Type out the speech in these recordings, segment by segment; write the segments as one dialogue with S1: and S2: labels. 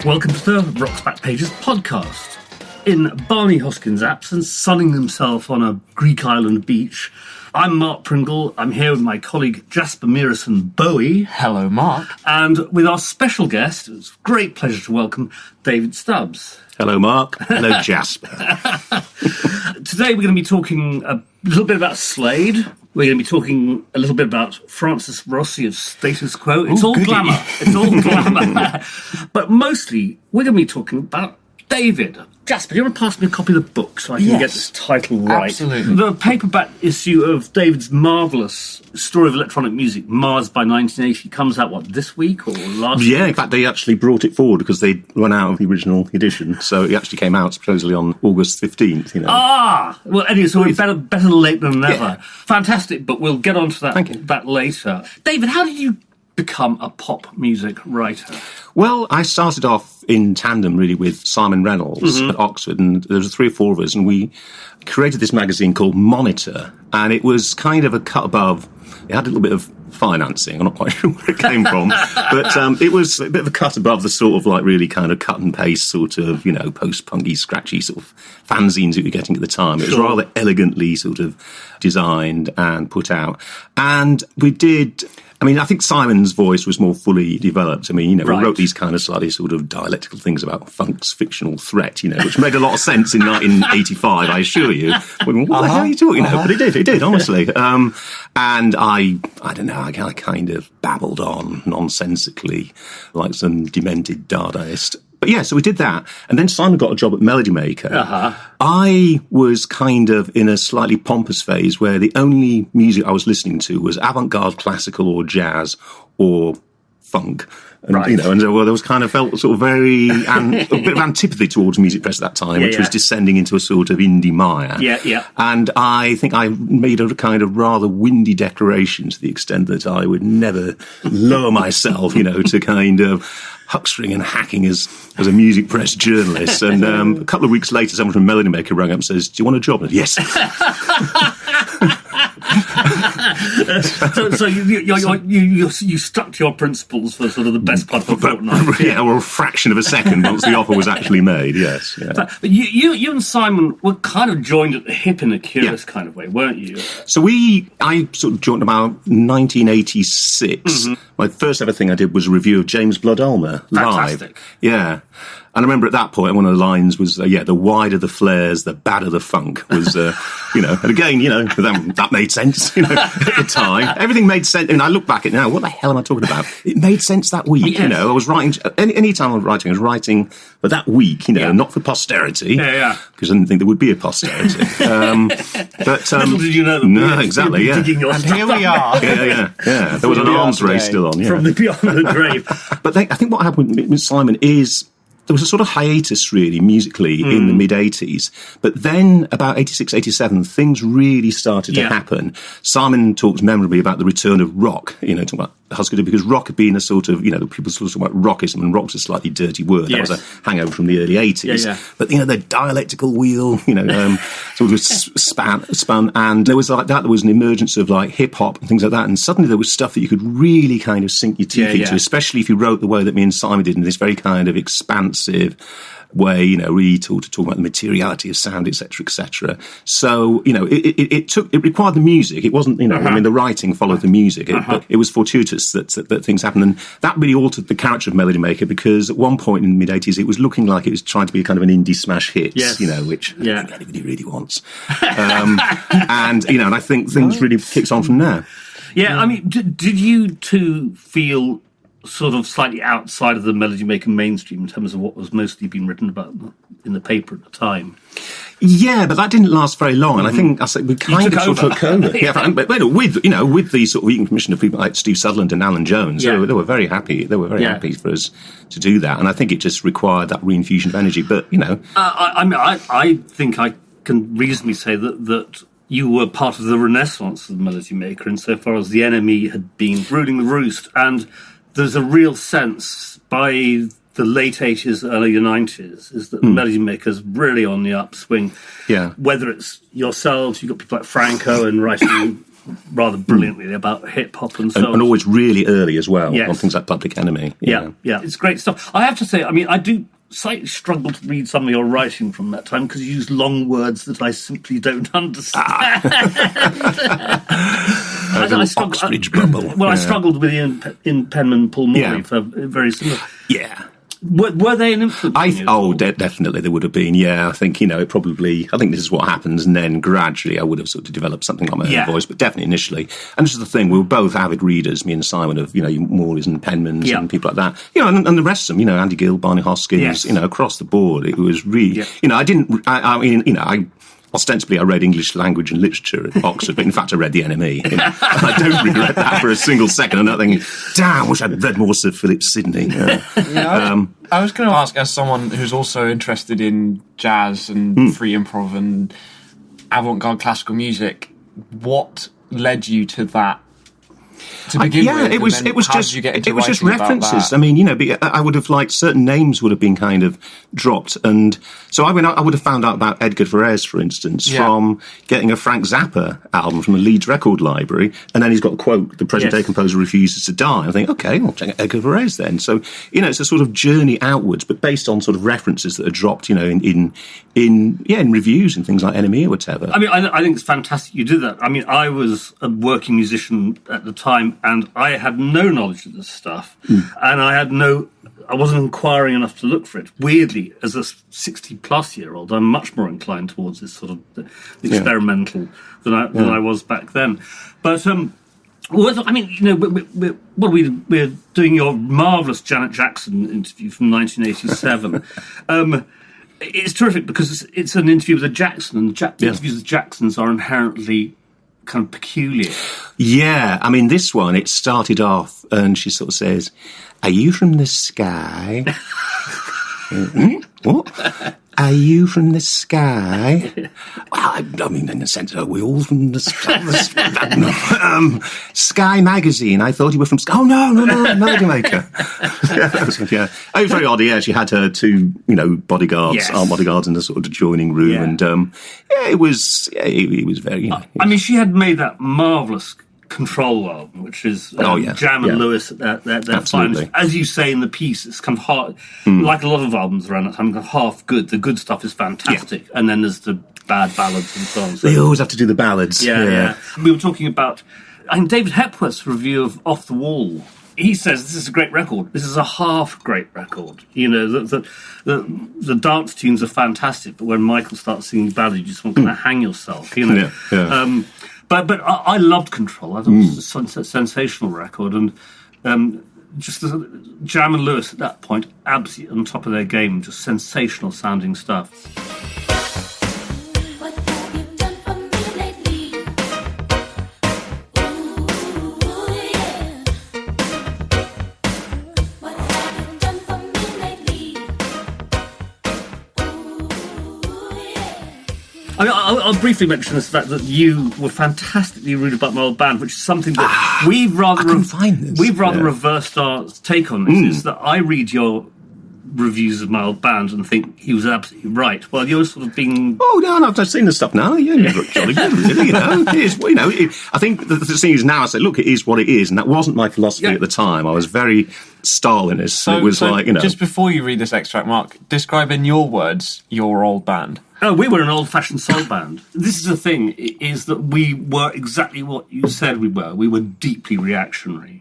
S1: Welcome to the Rock's Back Pages podcast. In Barney Hoskins' absence, sunning himself on a Greek island beach, I'm Mark Pringle. I'm here with my colleague Jasper Murison-Bowie.
S2: Hello, Mark.
S1: And with our special guest, it's a great pleasure to welcome David Stubbs.
S3: Hello, Mark. Hello, Jasper.
S1: Today we're going to be talking a little bit about Slade. We're going to be talking a little bit about Francis Rossi of Status Quo. It's all glamour. It's all glamour. But mostly, we're going to be talking about David. Jasper, do you want to pass me a copy of the book so I can get this title right?
S2: Absolutely.
S1: The paperback issue of David's marvellous story of electronic music, Mars by 1980, comes out, this week or last week?
S3: Yeah, in fact, they actually brought it forward because they'd run out of the original edition. So it actually came out supposedly on August 15th,
S1: Well, anyway, so we're better late than never.
S3: Yeah.
S1: Fantastic, but we'll get on to that later. David, how did you become a pop music writer?
S3: Well, I started off in tandem, really, with Simon Reynolds at Oxford, and there was 3 or 4 of us, and we created this magazine called Monitor, and it was kind of a cut above. It had a little bit of financing. I'm not quite sure where it came from, but it was a bit of a cut above the sort of like really kind of cut and paste sort of, post-punky, scratchy sort of fanzines that you were getting at the time. It was rather elegantly sort of designed and put out. And we did... I think Simon's voice was more fully developed. We wrote these kind of slightly sort of dialectical things about funk's fictional threat, which made a lot of sense in 1985, I assure you. What the hell are you talking about? But it did, honestly. And I don't know, I kind of babbled on nonsensically like some demented Dadaist. But yeah, so we did that. And then Simon got a job at Melody Maker. I was kind of in a slightly pompous phase where the only music I was listening to was avant-garde classical or jazz or funk. And, there was kind of felt sort of very, and a bit of antipathy towards music press at that time, which was descending into a sort of indie mire.
S1: Yeah.
S3: And I think I made a kind of rather windy declaration to the extent that I would never lower myself, to kind of huckstering and hacking as a music press journalist. And a couple of weeks later, someone from Melody Maker rang up and says, "Do you want a job?" And yes.
S1: So you stuck to your principles for sort of the best part of a fortnight.
S3: Yeah, or a fraction of a second once the offer was actually made, yes. Yeah.
S1: But you and Simon were kind of joined at the hip in a curious kind of way, weren't you?
S3: So I sort of joined about 1986. My first ever thing I did was a review of James Blood Ulmer live.
S1: Fantastic.
S3: Yeah. And I remember at that point, one of the lines was, the wider the flares, the badder the funk was, and again, that made sense, at the time. Everything made sense. I look back at it now, what the hell am I talking about? It made sense that week, I was writing, any time I was writing for that week, not for posterity.
S1: Yeah.
S3: Because I didn't think there would be a posterity.
S1: But little did you know that
S3: no, exactly, yeah.
S1: And
S2: here we are.
S3: Yeah. There was an arms race still on,
S1: From the beyond the grave.
S3: But I think what happened with Simon is there was a sort of hiatus, really, musically in the mid-'80s. But then, about 86, 87, things really started to happen. Simon talks memorably about the return of rock, talking about Husker, because rock had been a sort of, people sort of talk about rockism, and rock's a slightly dirty word.
S1: Yes.
S3: That was a hangover from the early 80s.
S1: Yeah.
S3: But, the dialectical wheel, sort of spun, and there was like that. There was an emergence of like hip-hop and things like that, and suddenly there was stuff that you could really kind of sink your teeth into, especially if you wrote the way that me and Simon did, in this very kind of expansive way, really to talk about the materiality of sound, etc., etc. So, it required the music. It wasn't, the writing followed the music, but it was fortuitous that things happened, and that really altered the character of Melody Maker, because at one point in the mid-'80s, it was looking like it was trying to be kind of an indie smash hit, which I don't think anybody really wants. And I think things really kicked on from there.
S1: Yeah. Did you two feel sort of slightly outside of the Melody Maker mainstream in terms of what was mostly being written about in the paper at the time?
S3: Yeah, but that didn't last very long, and I think we kind of took over. But with the sort of equal commission of people like Steve Sutherland and Alan Jones, they were very happy. They were very happy for us to do that, and I think it just required that reinfusion of energy. But
S1: I think I can reasonably say that you were part of the renaissance of the Melody Maker insofar as the enemy had been brooding the roost, and there's a real sense by the late 80s, early 90s, is that the Melody Maker's really on the upswing.
S3: Yeah.
S1: Whether it's yourselves, you've got people like Franco and writing rather brilliantly about hip-hop and so on.
S3: And always really early as well,
S1: Yes.
S3: on things like Public Enemy.
S1: Yeah, it's great stuff. I have to say, I mean, I do slightly struggle to read some of your writing from that time because you use long words that I simply don't understand. I
S3: Oxbridge bubble.
S1: Well, I struggled with in Penman Paul Morley for very similar.
S3: Yeah.
S1: Were they an influence on you?
S3: Definitely they would have been. Yeah, I think I think this is what happens, and then gradually I would have sort of developed something like my own voice, but definitely initially. And this is the thing: we were both avid readers, me and Simon, of Morleys and Penmans and people like that. And the rest of them, Andy Gill, Barney Hoskins, across the board. It was really, ostensibly, I read English language and literature at Oxford, but in fact, I read The Enemy. I don't regret that for a single second. I'm not thinking, damn, I wish I'd read more Sir Philip Sidney.
S2: I was going to ask, as someone who's also interested in jazz and free improv and avant-garde classical music, what led you to that? To begin with,
S3: it was just references. I mean, I would have liked certain names would have been kind of dropped, and so I would have found out about Edgar Varese, for instance, from getting a Frank Zappa album from a Leeds record library, and then he's got a quote: "The present-day composer refuses to die." I think, okay, I'll check out Edgar Varese then. So it's a sort of journey outwards, but based on sort of references that are dropped, in reviews and things like Enemy or whatever.
S1: I mean, I think it's fantastic you did that. I mean, I was a working musician at the time, and I had no knowledge of this stuff, and I wasn't inquiring enough to look for it. Weirdly, as a 60-plus-year-old, I'm much more inclined towards this sort of experimental than I was back then. But we're doing your marvellous Janet Jackson interview from 1987. It's terrific because it's an interview with a Jackson, and interviews with Jacksons are inherently kind of peculiar.
S3: Yeah, I mean, this one, it started off and she sort of says, "Are you from the sky?" What? "Are you from the sky?" Well, I mean, in a sense, are we all from the sky? Sky Magazine. I thought you were from Sky. Oh, no, Melody Maker. It was very odd. Yeah, she had her two, bodyguards, armed bodyguards in the sort of adjoining room. And, it was very,
S1: I mean, she had made that marvellous Control album, which is Jam and Lewis at their finest. As you say in the piece, it's kind of hard, like a lot of albums around that time, kind of half good. The good stuff is fantastic, and then there's the bad ballads and so on. So,
S3: they always have to do the ballads.
S1: Yeah. We were talking about, David Hepworth's review of Off the Wall. He says this is a great record. This is a half great record. The dance tunes are fantastic, but when Michael starts singing ballad, you just want to hang yourself. But I loved Control. I thought it was a sensational record, and just Jam and Lewis at that point, absolutely on top of their game, just sensational sounding stuff.
S4: What have you done for me lately? Ooh, yeah. What have you done for me lately? Ooh, yeah.
S1: I mean, I'll briefly mention the fact that you were fantastically rude about my old band, which is something that we've rather reversed our take on this. Is that I read your reviews of my old band and think he was absolutely right. Well, you're sort of being...
S3: Oh, no, I've seen the stuff now. Yeah, you look jolly good, really, It is, I think the thing is now I say, look, it is what it is, and that wasn't my philosophy at the time. I was very Stalinist.
S2: So,
S3: it was
S2: just before you read this extract, Mark, describe in your words your old band.
S1: Oh, we were an old-fashioned soul band. This is the thing, is that we were exactly what you said we were. We were deeply reactionary.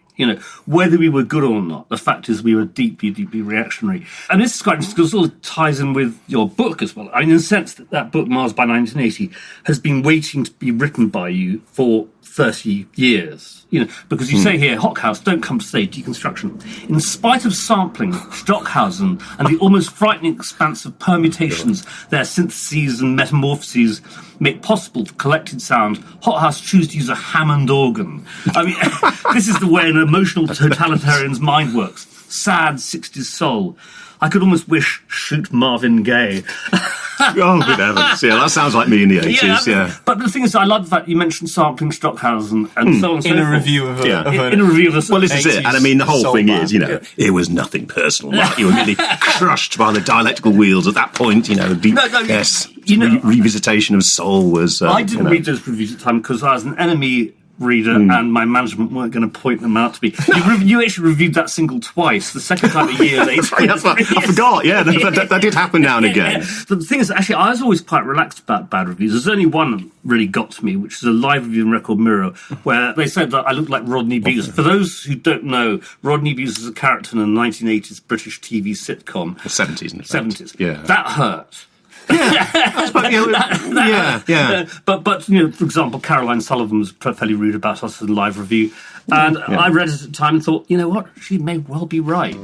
S1: Whether we were good or not, the fact is we were deeply, deeply reactionary. And this is quite interesting because it all ties in with your book as well. I mean, in the sense that book, Mars by 1980, has been waiting to be written by you for 30 years. Because you say here, Hockhouse, don't come to say deconstruction. In spite of sampling, Stockhausen, and the almost frightening expanse of permutations their syntheses and metamorphoses make possible for collected sound, Hockhouse choose to use a Hammond organ. I mean, this is the way an emotional totalitarian's mind works. Sad 60s soul. I could almost wish shoot Marvin Gaye.
S3: Oh, good heavens. Yeah, that sounds like me in the 80s, yeah.
S1: But the thing is, I love the fact you mentioned sampling Stockhausen and so on and so forth.
S2: In a review of
S1: the...
S3: Well, this is it. And I mean, the whole thing is, it was nothing personal. Like, you were really crushed by the dialectical wheels at that point, revisitation of soul was...
S1: I didn't read those reviews at the time because I was an Enemy reader and my management weren't going to point them out to me. You actually reviewed that single twice, the second time a year later.
S3: I forgot, yeah, that did happen now and again.
S1: But the thing is, actually, I was always quite relaxed about bad reviews. There's only one that really got to me, which is a live review in Record Mirror, where they said that I looked like Rodney Bewes. For those who don't know, Rodney Bewes is a character in a 1980s British TV sitcom.
S3: Or 70s, in fact.
S1: 70s.
S3: Yeah.
S1: That hurt.
S3: Yeah.
S1: But you know, for example, Caroline Sullivan was fairly rude about us in a live review, and I read it at the time and thought, you know what, she may well be right.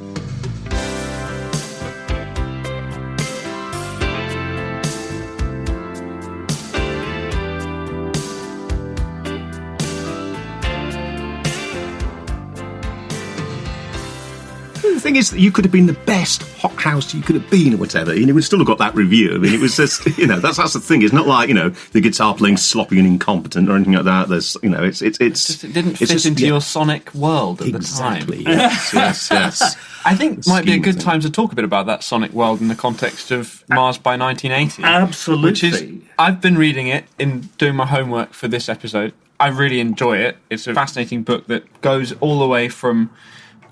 S3: The thing is that you could have been the best hothouse you could have been or whatever, and you would still have got that review. I mean, it was just, that's the thing. It's not like, the guitar playing sloppy and incompetent or anything like that. There's, it's
S2: it didn't fit into your sonic world at
S3: exactly,
S2: the time.
S3: Yes.
S2: I think it might be a good time to talk a bit about that sonic world in the context of Mars by 1980.
S1: Absolutely.
S2: Which is, I've been reading it in doing my homework for this episode. I really enjoy it. It's a fascinating book that goes all the way from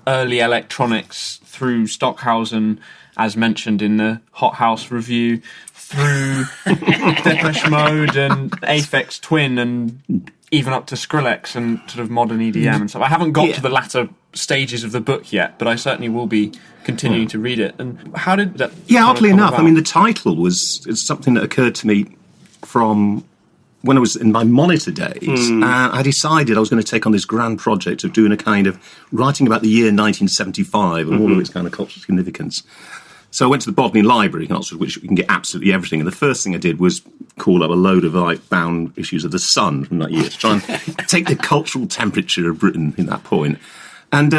S2: early electronics through Stockhausen, as mentioned in the Hot House review, through Depeche Mode and Aphex Twin, and even up to Skrillex and sort of modern EDM and stuff. I haven't got to the latter stages of the book yet, but I certainly will be continuing to read it. And how did that?
S3: Yeah, oddly enough,
S2: about?
S3: I mean, the title was something that occurred to me from when I was in my monitor days. I decided I was going to take on this grand project of doing a kind of writing about the year 1975 and all of its kind of cultural significance. So I went to the Bodleian Library in Oxford, which you can get absolutely everything. And the first thing I did was call up a load of bound issues of The Sun from that year to try and take the cultural temperature of Britain in that point. And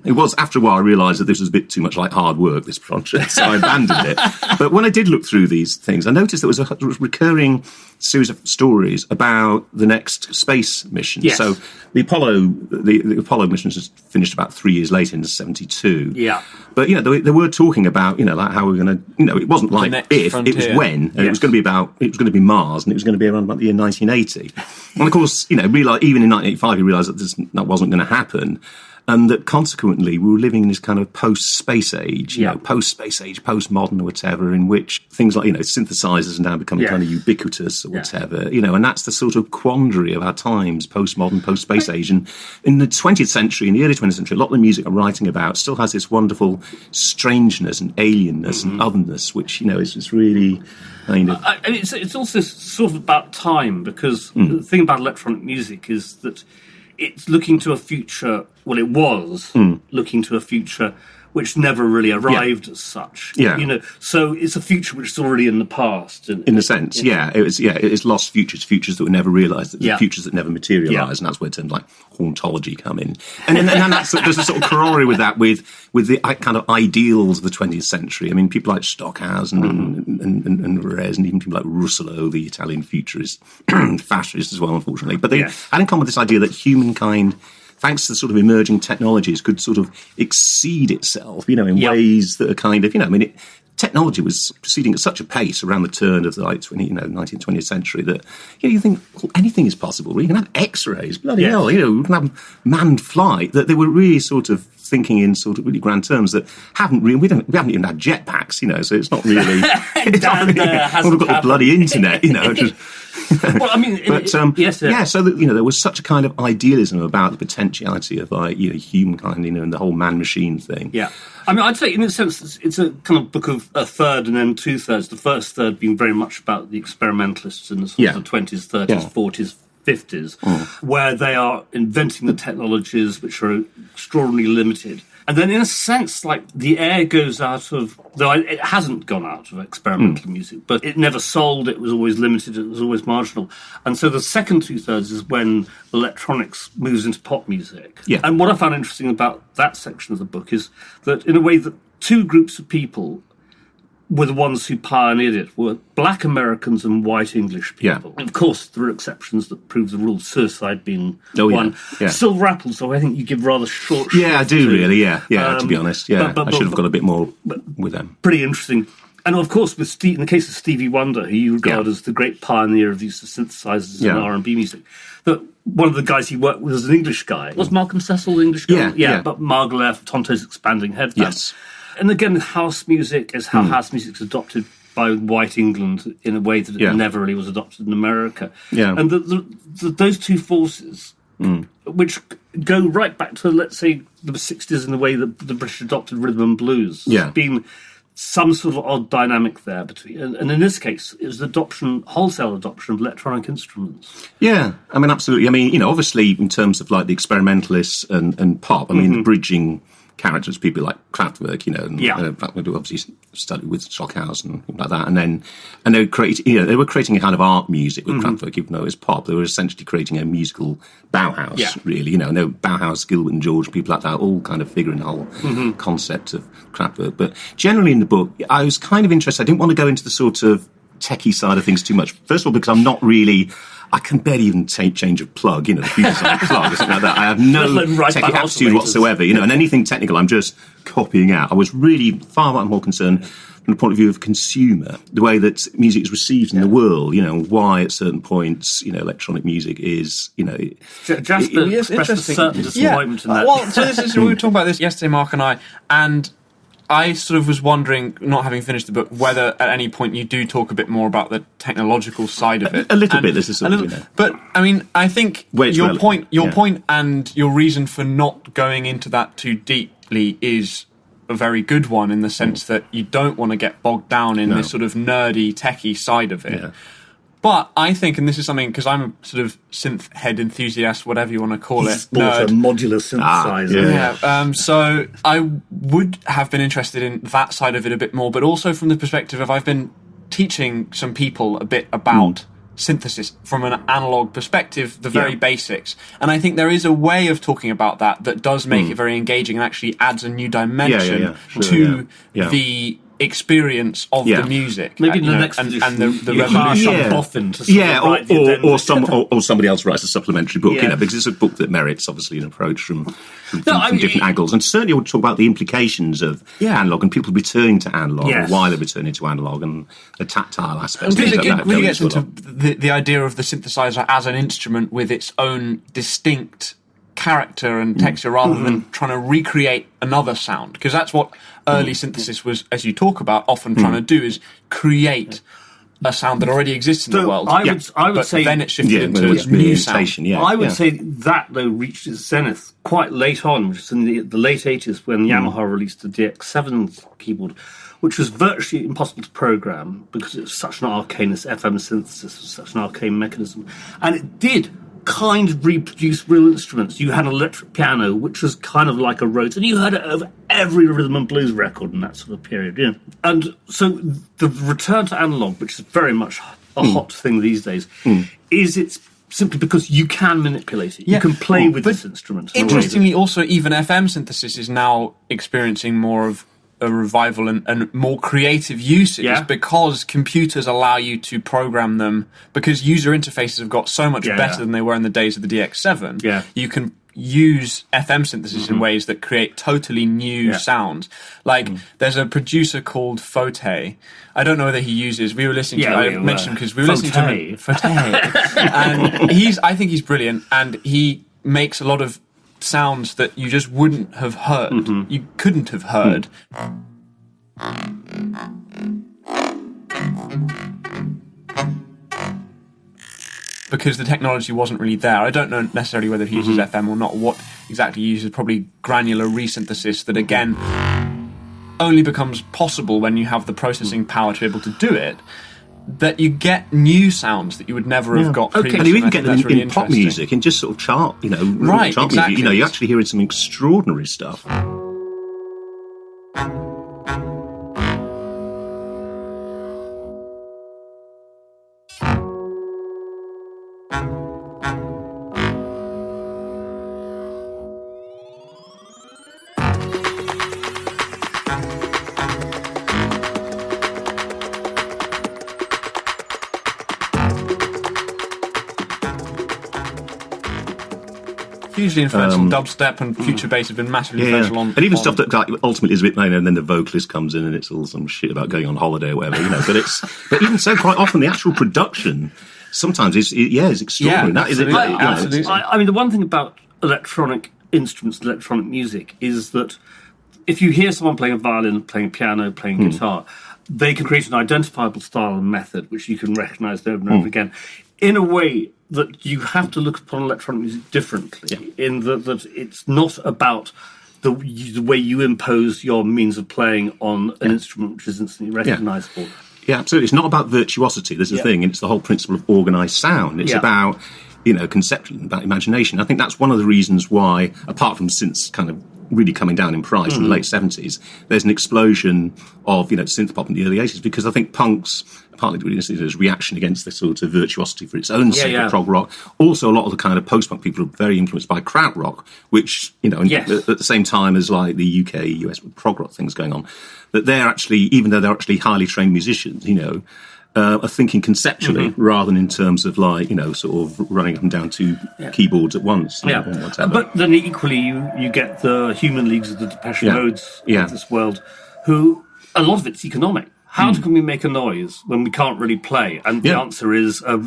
S3: it was, after a while, I realised that this was a bit too much like hard work, this project, so I abandoned it. But when I did look through these things, I noticed there was a recurring series of stories about the next space mission.
S1: Yes.
S3: So the Apollo mission just finished about 3 years later, in 1972.
S1: Yeah.
S3: But, they were talking about, like how we're going to, it wasn't like if,
S2: frontier.
S3: it was when. And it was going to be Mars, and it was going to be around about the year 1980. And of course, even in 1985, you realised that that wasn't going to happen. And that consequently we were living in this kind of post-space age, post-space age, post-modern or whatever, in which things like, synthesizers are now becoming kind of ubiquitous or whatever, and that's the sort of quandary of our times, post-modern, post-space age. And in the 20th century, in the early 20th century, a lot of the music I'm writing about still has this wonderful strangeness and alienness and otherness, which, is really kind of...
S1: It's also sort of about time, because the thing about electronic music is that it's looking to a future. Well, it was looking to a future which never really arrived as such.
S3: Yeah.
S1: So it's a future which is already in the past.
S3: In a sense, it's lost futures that were never realised, the futures that never materialised, and that's where terms like hauntology come in. And that's, there's a sort of corollary with that, with the kind of ideals of the 20th century. I mean, people like Stockhausen and Rez, and even people like Russello, the Italian futurist, fascist as well, unfortunately. But they had in common this idea that humankind, thanks to the sort of emerging technologies, could sort of exceed itself, in ways that are kind of, technology was proceeding at such a pace around the turn of the 19th, 20th century that, you think, well, anything is possible. You can have X-rays, bloody hell, you can have manned flight. That they were really sort of thinking in sort of really grand terms that we haven't even had jetpacks, so it's not really. We've got the bloody internet,
S1: Well, I mean,
S3: so that there was such a kind of idealism about the potentiality of humankind, and the whole man-machine thing.
S1: Yeah, I mean, I'd say in a sense it's a kind of book of a third and then two thirds. The first third being very much about the experimentalists in the sort of 20s, 30s, 40s, 50s, where they are inventing the technologies which are extraordinarily limited. And then, in a sense, like, the air goes out of... Though it hasn't gone out of experimental music, but it never sold, it was always limited, it was always marginal. And so the second two-thirds is when electronics moves into pop music.
S3: Yeah.
S1: And what I found interesting about that section of the book is that, in a way, that two groups of people were the ones who pioneered it, were black Americans and white English people.
S3: Yeah.
S1: Of course, there are exceptions that prove the rule, suicide being one.
S3: Yeah.
S1: Still Rapples, so I think you give rather short
S3: Yeah, I do
S1: to.
S3: really, to be honest. I should have got a bit more with them.
S1: Pretty interesting. And of course, in the case of Stevie Wonder, who you regard as the great pioneer of use of synthesizers in R&B music, that one of the guys he worked with was an English guy. Was Malcolm Cecil the English guy?
S3: Yeah.
S1: But Margolef, Tonto's Expanding Headband.
S3: Yes.
S1: And again, house music is how house music's adopted by white England in a way that it never really was adopted in America.
S3: Yeah.
S1: And those two forces, which go right back to, let's say, the 60s in the way that the British adopted rhythm and blues.
S3: Yeah.
S1: Been some sort of odd dynamic there between, and in this case, it was wholesale adoption of electronic instruments.
S3: Yeah, I mean, absolutely. I mean, obviously, in terms of like the experimentalists and pop, I mean, the bridging characters, people like Kraftwerk, and in fact, we do obviously study with Stockhausen and like that, and they were creating, they were creating a kind of art music with Kraftwerk, even though it was pop. They were essentially creating a musical Bauhaus, really, and they were Bauhaus, Gilbert and George, people like that, all kind of figuring the whole concept of Kraftwerk. But generally in the book, I was kind of interested. I didn't want to go into the sort of techie side of things too much. First of all, because I'm not really. I can barely even change a plug, the fuses on a plug or something like that. I have no techie aptitude whatsoever, and anything technical, I'm just copying out. I was really far more concerned from the point of view of consumer, the way that music is received in the world, why at certain points, electronic music is,
S1: Jasper expressed a certain disappointment in that.
S2: Well, so we were talking about this yesterday, Mark and I, and I sort of was wondering, not having finished the book, whether at any point you do talk a bit more about the technological side of it.
S3: A little bit. This is something,
S2: But I mean, I think your point and your reason for not going into that too deeply is a very good one, in the sense that you don't want to get bogged down in this sort of nerdy, techie side of it. Yeah. But I think, and this is something, because I'm a sort of synth head enthusiast, whatever you want to call it,
S1: nerd. A modular synthesizer.
S2: So I would have been interested in that side of it a bit more, but also from the perspective of I've been teaching some people a bit about synthesis from an analog perspective, the very basics. And I think there is a way of talking about that does make it very engaging and actually adds a new dimension to the experience of the music.
S1: Maybe in the next edition,
S2: and the revolution.
S1: Boffin
S3: or somebody else writes a supplementary book, because it's a book that merits obviously an approach from different angles, and certainly we'll talk about the implications of analog and people returning to analog, and why they're returning to analog, and the tactile aspects.
S2: It really gets into the idea of the synthesizer as an instrument with its own distinct character and texture, rather than trying to recreate another sound, because that's what early synthesis was, as you talk about, often trying to do, is create a sound that already exists in the world.
S1: I would say
S2: then it shifted into a new sound.
S1: I would say that, though, reached its zenith quite late on, which is in the late 80s, when Yamaha released the DX7 keyboard, which was virtually impossible to program because it was such an arcane, this FM synthesis was such an arcane mechanism. And it did kind of reproduce real instruments. You had an electric piano, which was kind of like a Rhodes, and you heard it over every rhythm and blues record in that sort of period. Yeah. And so the return to analog, which is very much a hot thing these days, is it's simply because you can manipulate it. You can play with this instrument.
S2: Interestingly, also, even FM synthesis is now experiencing more of a revival and more creative usage, because computers allow you to program them, because user interfaces have got so much better than they were in the days of the DX7. Yeah. You can use FM synthesis in ways that create totally new sounds. Like, there's a producer called Fote. I don't know whether he uses... We were listening to... I mentioned him because we were listening to him... Fote. And I think he's brilliant, and he makes a lot of sounds that you just wouldn't have heard. You couldn't have heard. Because the technology wasn't really there. I don't know necessarily whether he uses FM or not, what exactly he uses. Probably granular resynthesis that, again, only becomes possible when you have the processing power to be able to do it. That you get new sounds that you would never have got previously.
S3: And you even get them in pop music, and just sort of chart, chart music. You're actually hearing some extraordinary stuff.
S2: Hugely influential. Dubstep and future bass have been massively influential on...
S3: And even stuff that like, ultimately is a bit, and then the vocalist comes in and it's all some shit about going on holiday or whatever, But even so, quite often the actual production sometimes is extraordinary.
S2: Yeah,
S3: That is
S2: absolutely.
S1: I mean, the one thing about electronic instruments, electronic music, is that if you hear someone playing a violin, playing a piano, playing guitar, they can create an identifiable style and method which you can recognise over and over again, in a way that you have to look upon electronic music differently, in that it's not about the way you impose your means of playing on an instrument which is instantly recognisable.
S3: Yeah, absolutely. It's not about virtuosity. This is the thing, and it's the whole principle of organised sound. It's about, conception, about imagination. I think that's one of the reasons why, apart from synths kind of really coming down in price in the late 70s, there's an explosion of, synth pop in the early 80s, because I think punk's, partly there's reaction against this sort of virtuosity for its own sake of prog rock. Also, a lot of the kind of post-punk people are very influenced by krautrock, which, at the same time as like the UK, US prog rock things going on, that they're actually, even though they're actually highly trained musicians, are thinking conceptually rather than in terms of like, sort of running up and down two keyboards at once. Or whatever.
S1: But then equally you get the human leagues of the Depeche Modes of this world, who, a lot of it's economic. How can we make a noise when we can't really play? And the answer is a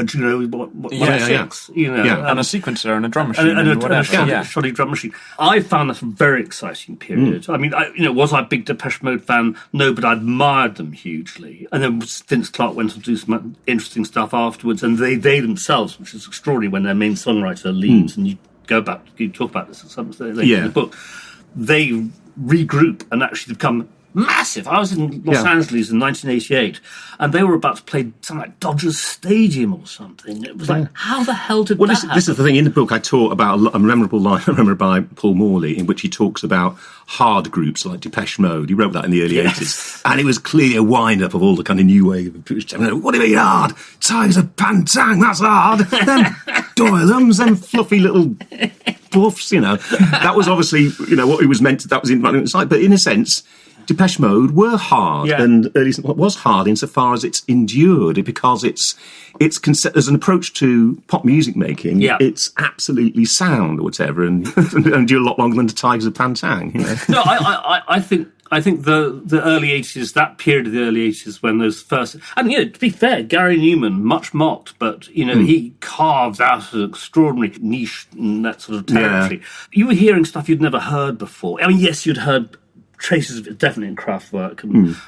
S1: Juno 106,
S2: and a sequencer and a drum machine
S1: and a shoddy drum machine. I found that a very exciting period. I mean, was I a big Depeche Mode fan? No, but I admired them hugely. And then Vince Clarke went on to do some interesting stuff afterwards, and they themselves, which is extraordinary when their main songwriter leaves, and you talk about this in the book, they regroup and actually become massive. I was in Los Angeles in 1988, and they were about to play something like Dodgers Stadium or something. It was like, how the hell did that happen?
S3: This is the thing. In the book, I talk about a memorable line I remember by Paul Morley, in which he talks about hard groups like Depeche Mode. He wrote that in the early 80s, and it was clearly a wind-up of all the kind of new wave of British. What do you mean hard? Tigers of Pantang, that's hard. Them Doylums, them fluffy little buffs, That was obviously, what he was meant to, that was in inside. But in a sense, Depeche Mode were hard, and was hard insofar as it's endured, because it's as an approach to pop music making. It's absolutely sound or whatever, and endure a lot longer than the Tigers of Pantang.
S1: No, I think the early 80s, that period of the early 80s when those first... And, to be fair, Gary Newman, much mocked, but, he carved out an extraordinary niche in that sort of territory. You were hearing stuff you'd never heard before. I mean, yes, you'd heard traces of it definitely in Kraftwerk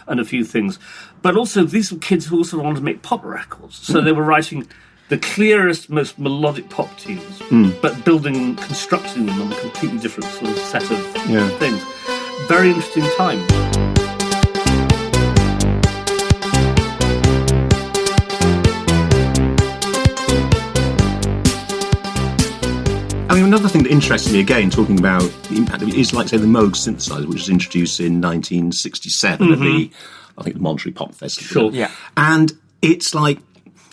S1: and a few things. But also, these were kids who also wanted to make pop records. So they were writing the clearest, most melodic pop tunes, but constructing them on a completely different sort of set of things. Very interesting time.
S3: I mean, another thing that interests me, again, talking about the impact of it, is, like, say, the Moog synthesizer, which was introduced in 1967 at the Monterey Pop Festival.
S1: Sure. Yeah.
S3: And it's like,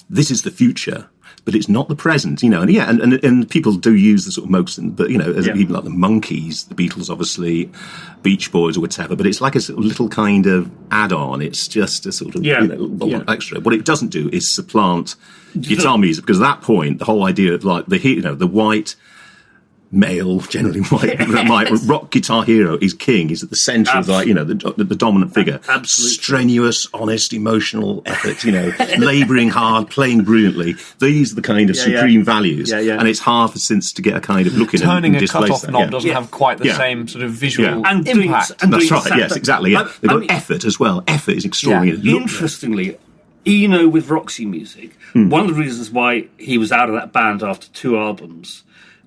S3: this is the future, but it's not the present, and people do use the sort of Moog synth, but, as people like the Monkees, the Beatles, obviously, Beach Boys or whatever, but it's like a sort of little kind of add-on. It's just a sort of, extra. What it doesn't do is supplant guitar music, because at that point, the whole idea of, like, the white... male, generally white, rock guitar hero is king. He's at the centre of, like, the dominant figure.
S1: Absolutely.
S3: Strenuous, honest, emotional effort, labouring hard, playing brilliantly. These are the kind of supreme values. And it's hard for synths to get a kind of look in
S2: Turning
S3: and displace
S2: a cut-off
S3: that.
S2: knob doesn't have quite the same sort of visual
S1: And
S2: impact.
S3: That's right, yes, exactly. Yeah. They've got effort as well. Effort is extraordinary.
S1: Interestingly, Eno with Roxy Music, one of the reasons why he was out of that band after 2 albums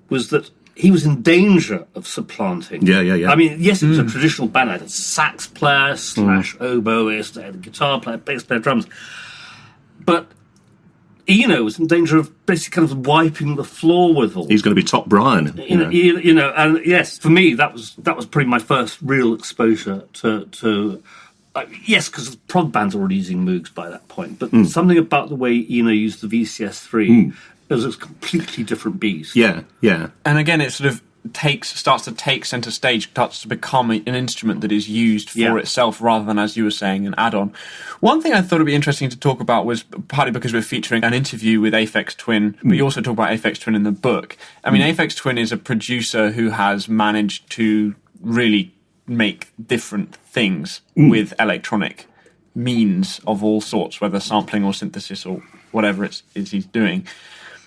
S1: was that he was in danger of supplanting.
S3: Yeah.
S1: I mean, yes, it was a traditional band. I had a sax player / oboist, I had a guitar player, bass player, drums. But Eno was in danger of basically kind of wiping the floor with all.
S3: He's going to be top Brian.
S1: And yes, for me, that was probably my first real exposure to yes, because prog bands were already using Moogs by that point, but something about the way Eno used the VCS3... It was a completely different beast.
S3: Yeah.
S2: And again, it's sort of starts to take centre stage, starts to become an instrument that is used for itself rather than, as you were saying, an add-on. One thing I thought would be interesting to talk about was partly because we're featuring an interview with Aphex Twin, but you also talk about Aphex Twin in the book. I mean, Aphex Twin is a producer who has managed to really make different things with electronic means of all sorts, whether sampling or synthesis or whatever it is he's doing.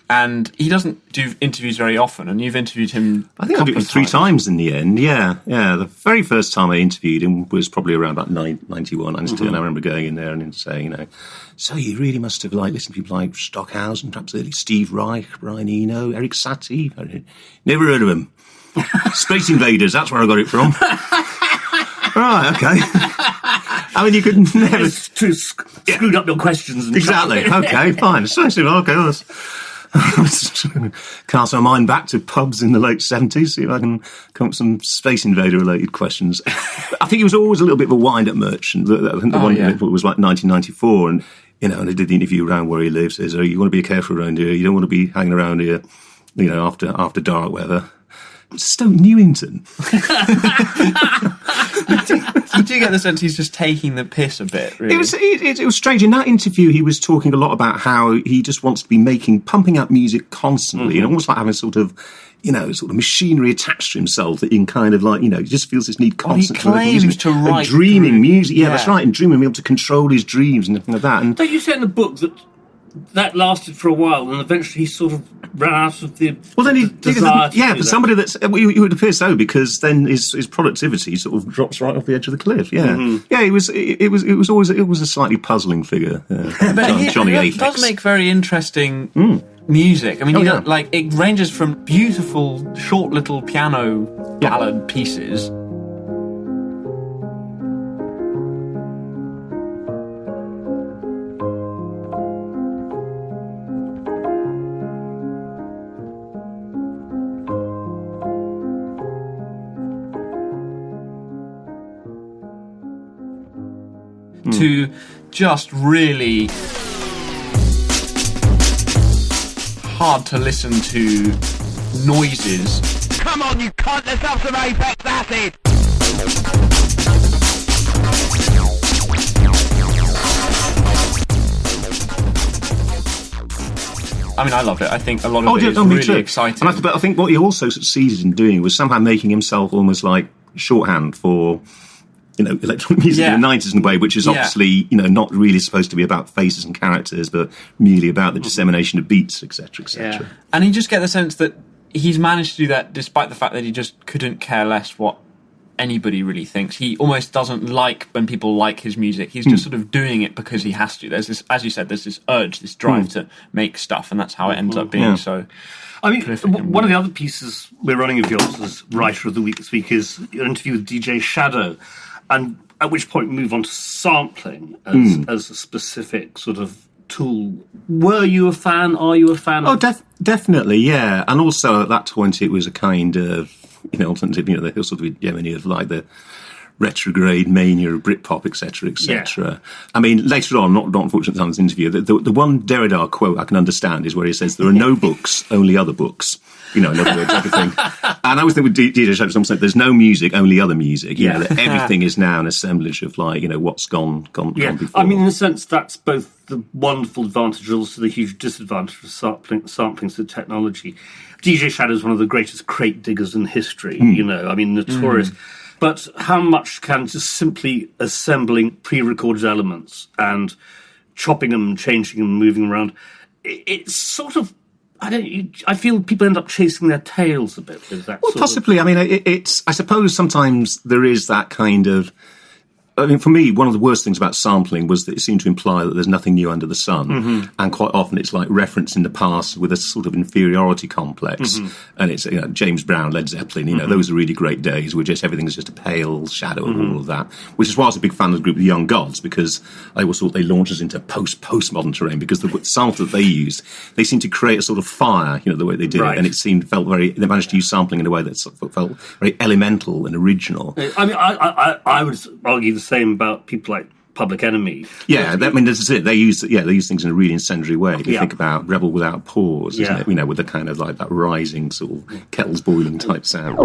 S2: And he doesn't do interviews very often, and you've interviewed him
S3: I think I did it 3 times in the end, yeah. The very first time I interviewed him was probably around about 91, and I remember going in there and saying, so you really must have listened to people like Stockhausen, perhaps early Steve Reich, Brian Eno, Eric Satie. Never heard of him. Space Invaders, that's where I got it from. Right, okay. I mean, you could never...
S1: It's too screwed up your questions. And
S3: exactly, okay, fine. So I said, okay, well, cast my mind back to pubs in the late 70s, see if I can come up with some Space Invader-related questions. I think he was always a little bit of a wind-up merchant. I think the one was like 1994, and I did the interview around where he lives. Says, you want to be careful around here. You don't want to be hanging around here, after dark weather. Stoke Newington.
S2: You do get the sense he's just taking the piss a bit, really.
S3: It was strange. In that interview, he was talking a lot about how he just wants to be pumping out music constantly, and almost like having sort of machinery attached to himself that he can kind of he just feels this need constantly.
S2: He claims to write
S3: dreaming music. Yeah, that's right, and dreaming, being able to control his dreams and everything like that. And
S1: don't you say in the book that lasted for a while, and eventually he sort of ran out of the desire to do
S3: somebody that's... It would appear so, because then his productivity sort of drops right off the edge of the cliff, Yeah, it was always a slightly puzzling figure.
S2: But
S3: Johnny
S2: he
S3: Aphex.
S2: does make very interesting music. I mean, it ranges from beautiful, short little piano ballad pieces... to just really hard to listen to noises.
S5: Come on, you cunt, let's have some Aphex acid!
S2: I mean, I loved it. I think a lot of it is really exciting.
S3: But I think what he also succeeded in doing was somehow making himself almost like shorthand for... electronic music in the 90s in a way, which is obviously, not really supposed to be about faces and characters, but merely about the dissemination of beats, etc., etc.
S2: Yeah. And you just get the sense that he's managed to do that despite the fact that he just couldn't care less what anybody really thinks. He almost doesn't like when people like his music. He's just sort of doing it because he has to. There's this, as you said, there's this urge, this drive to make stuff, and that's how it ends up being so...
S1: I mean, one of the other pieces we're running of yours as Writer of the Week this week is an interview with DJ Shadow, and at which point we move on to sampling as a specific sort of tool. Were you a fan? Are you a fan?
S3: Oh, definitely, yeah. And also at that point it was a kind of, alternative, the sort of hegemony of like the retrograde mania of Britpop, etc., etc. Yeah. I mean, later on, not unfortunately on this interview, the one Derrida quote I can understand is where he says, there are no books, only other books. In other words, everything. And I always think with DJ Shadow, something there's no music, only other music. That everything is now an assemblage of what's gone before.
S1: I mean, in a sense, that's both the wonderful advantage, also the huge disadvantage of sampling to technology. DJ Shadow is one of the greatest crate diggers in history. I mean, notorious. But how much can just simply assembling pre-recorded elements and chopping them, changing them, moving around, it's sort of... I feel people end up chasing their tails a bit with that.
S3: Well, possibly. I mean, it's. I suppose sometimes there is that kind of. I mean, for me, one of the worst things about sampling was that it seemed to imply that there's nothing new under the sun, and quite often it's like referencing the past with a sort of inferiority complex. And it's James Brown, Led Zeppelin. Those are really great days where everything's just a pale shadow of all of that. Which is why I was a big fan of the group The Young Gods, because I always thought they launched us into postmodern terrain, because the samples that they used, they seemed to create a sort of fire, the way they did it, and they managed to use sampling in a way that felt very elemental and original.
S1: I mean, I would argue the same about people like Public Enemy.
S3: Yeah, this is it. They use things in a really incendiary way. If you think about Rebel Without Pause, isn't it? You know, with the kind of like that rising sort of kettles boiling type sound.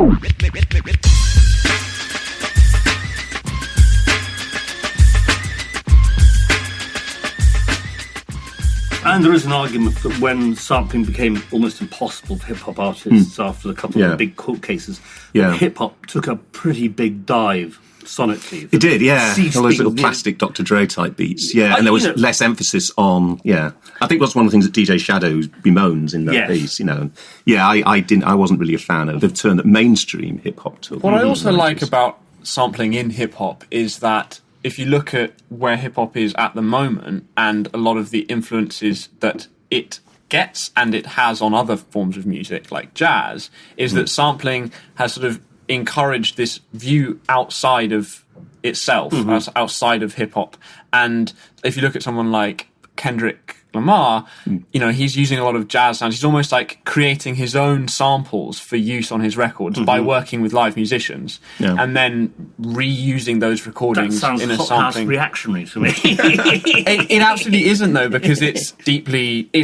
S1: And there is an argument that when sampling became almost impossible for hip-hop artists after a couple of big court cases, hip-hop took a pretty big dive sonically.
S3: It did, yeah. All those little plastic Dr. Dre type beats, and there was less emphasis on, I think that's one of the things that DJ Shadow bemoans in that piece, you know. I wasn't really a fan of the turn that mainstream hip-hop took.
S2: What I also like about sampling in hip-hop is that if you look at where hip-hop is at the moment and a lot of the influences that it gets and it has on other forms of music like jazz, is that sampling has sort of encouraged this view outside of itself, outside of hip-hop. And if you look at someone like Kendrick Lamar, you know, he's using a lot of jazz sounds. He's almost like creating his own samples for use on his records by working with live musicians and then reusing those recordings in a sampling.
S1: Reactionary to me.
S2: It absolutely isn't, though, because it's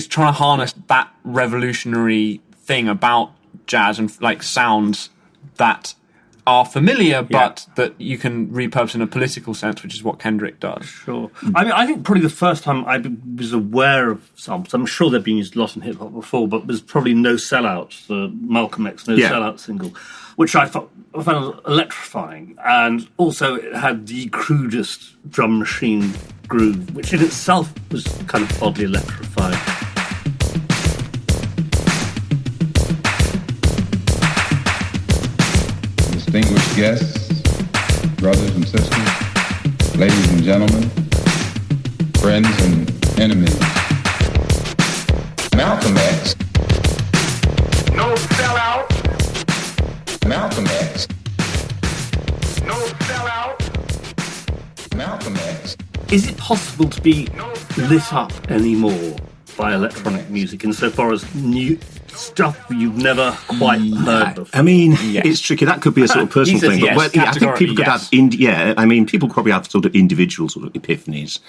S2: trying to harness that revolutionary thing about jazz and like sounds that are familiar, but that you can repurpose in a political sense, which is what Kendrick does.
S1: Sure. I mean, I think probably the first time I was aware of samples, I'm sure they've been used a lot in hip-hop before, but there's probably No Sellout, the Malcolm X No Sellout single, which I found electrifying. And also it had the crudest drum machine groove, which in itself was kind of oddly electrifying.
S6: Distinguished guests, brothers and sisters, ladies and gentlemen, friends and enemies. Malcolm X.
S5: No sellout.
S6: Malcolm X.
S5: No sellout.
S6: Malcolm X.
S1: Is it possible to be lit up anymore by electronic music insofar as new stuff you've never quite heard before?
S3: I mean, it's tricky. That could be a sort of personal thing. But I think people could have, people probably have sort of individual sort of epiphanies.